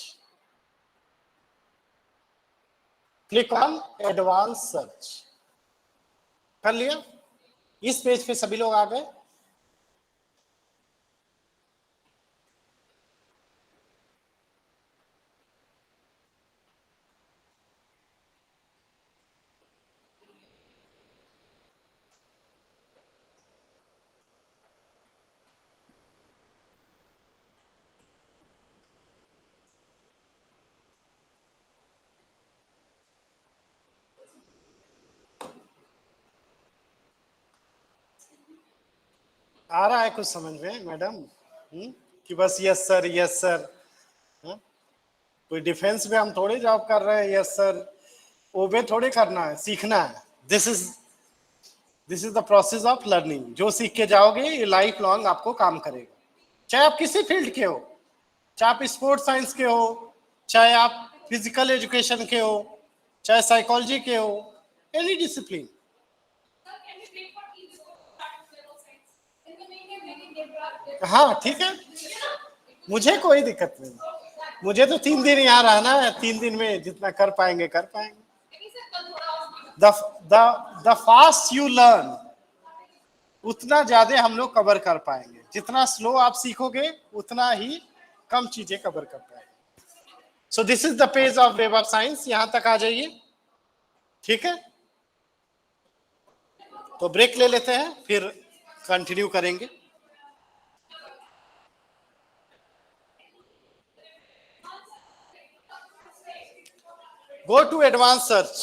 Click on advance search. कर लिया? इस पेज पे सभी लोग आ गए। आ रहा है कुछ समझ में मैडम? कि बस यस सर यस सर। कोई डिफेंस में हम थोड़े जॉब कर रहे हैं यस सर ओबे थोड़े करना है, सीखना है। This is the process of learning. जो सीख के जाओगे ये लाइफ लॉन्ग आपको काम करेगा, चाहे आप किसी फील्ड के हो, चाहे आप स्पोर्ट्स साइंस के हो, चाहे आप फिजिकल एजुकेशन के हो, चाहे साइकोलॉजी के हो, एनी डिसिप्लिन। हाँ ठीक है, मुझे कोई दिक्कत नहीं। मुझे तो 3 दिन यहाँ रहना है, 3 दिन में जितना कर पाएंगे कर पाएंगे। द फास्ट यू लर्न उतना ज्यादा हम लोग कवर कर पाएंगे। जितना स्लो आप सीखोगे उतना ही कम चीजें कवर कर पाएंगे। सो this is the page of web of science. यहां तक आ जाइए। ठीक है, तो ब्रेक ले लेते हैं, फिर कंटिन्यू करेंगे। Go to advanced search.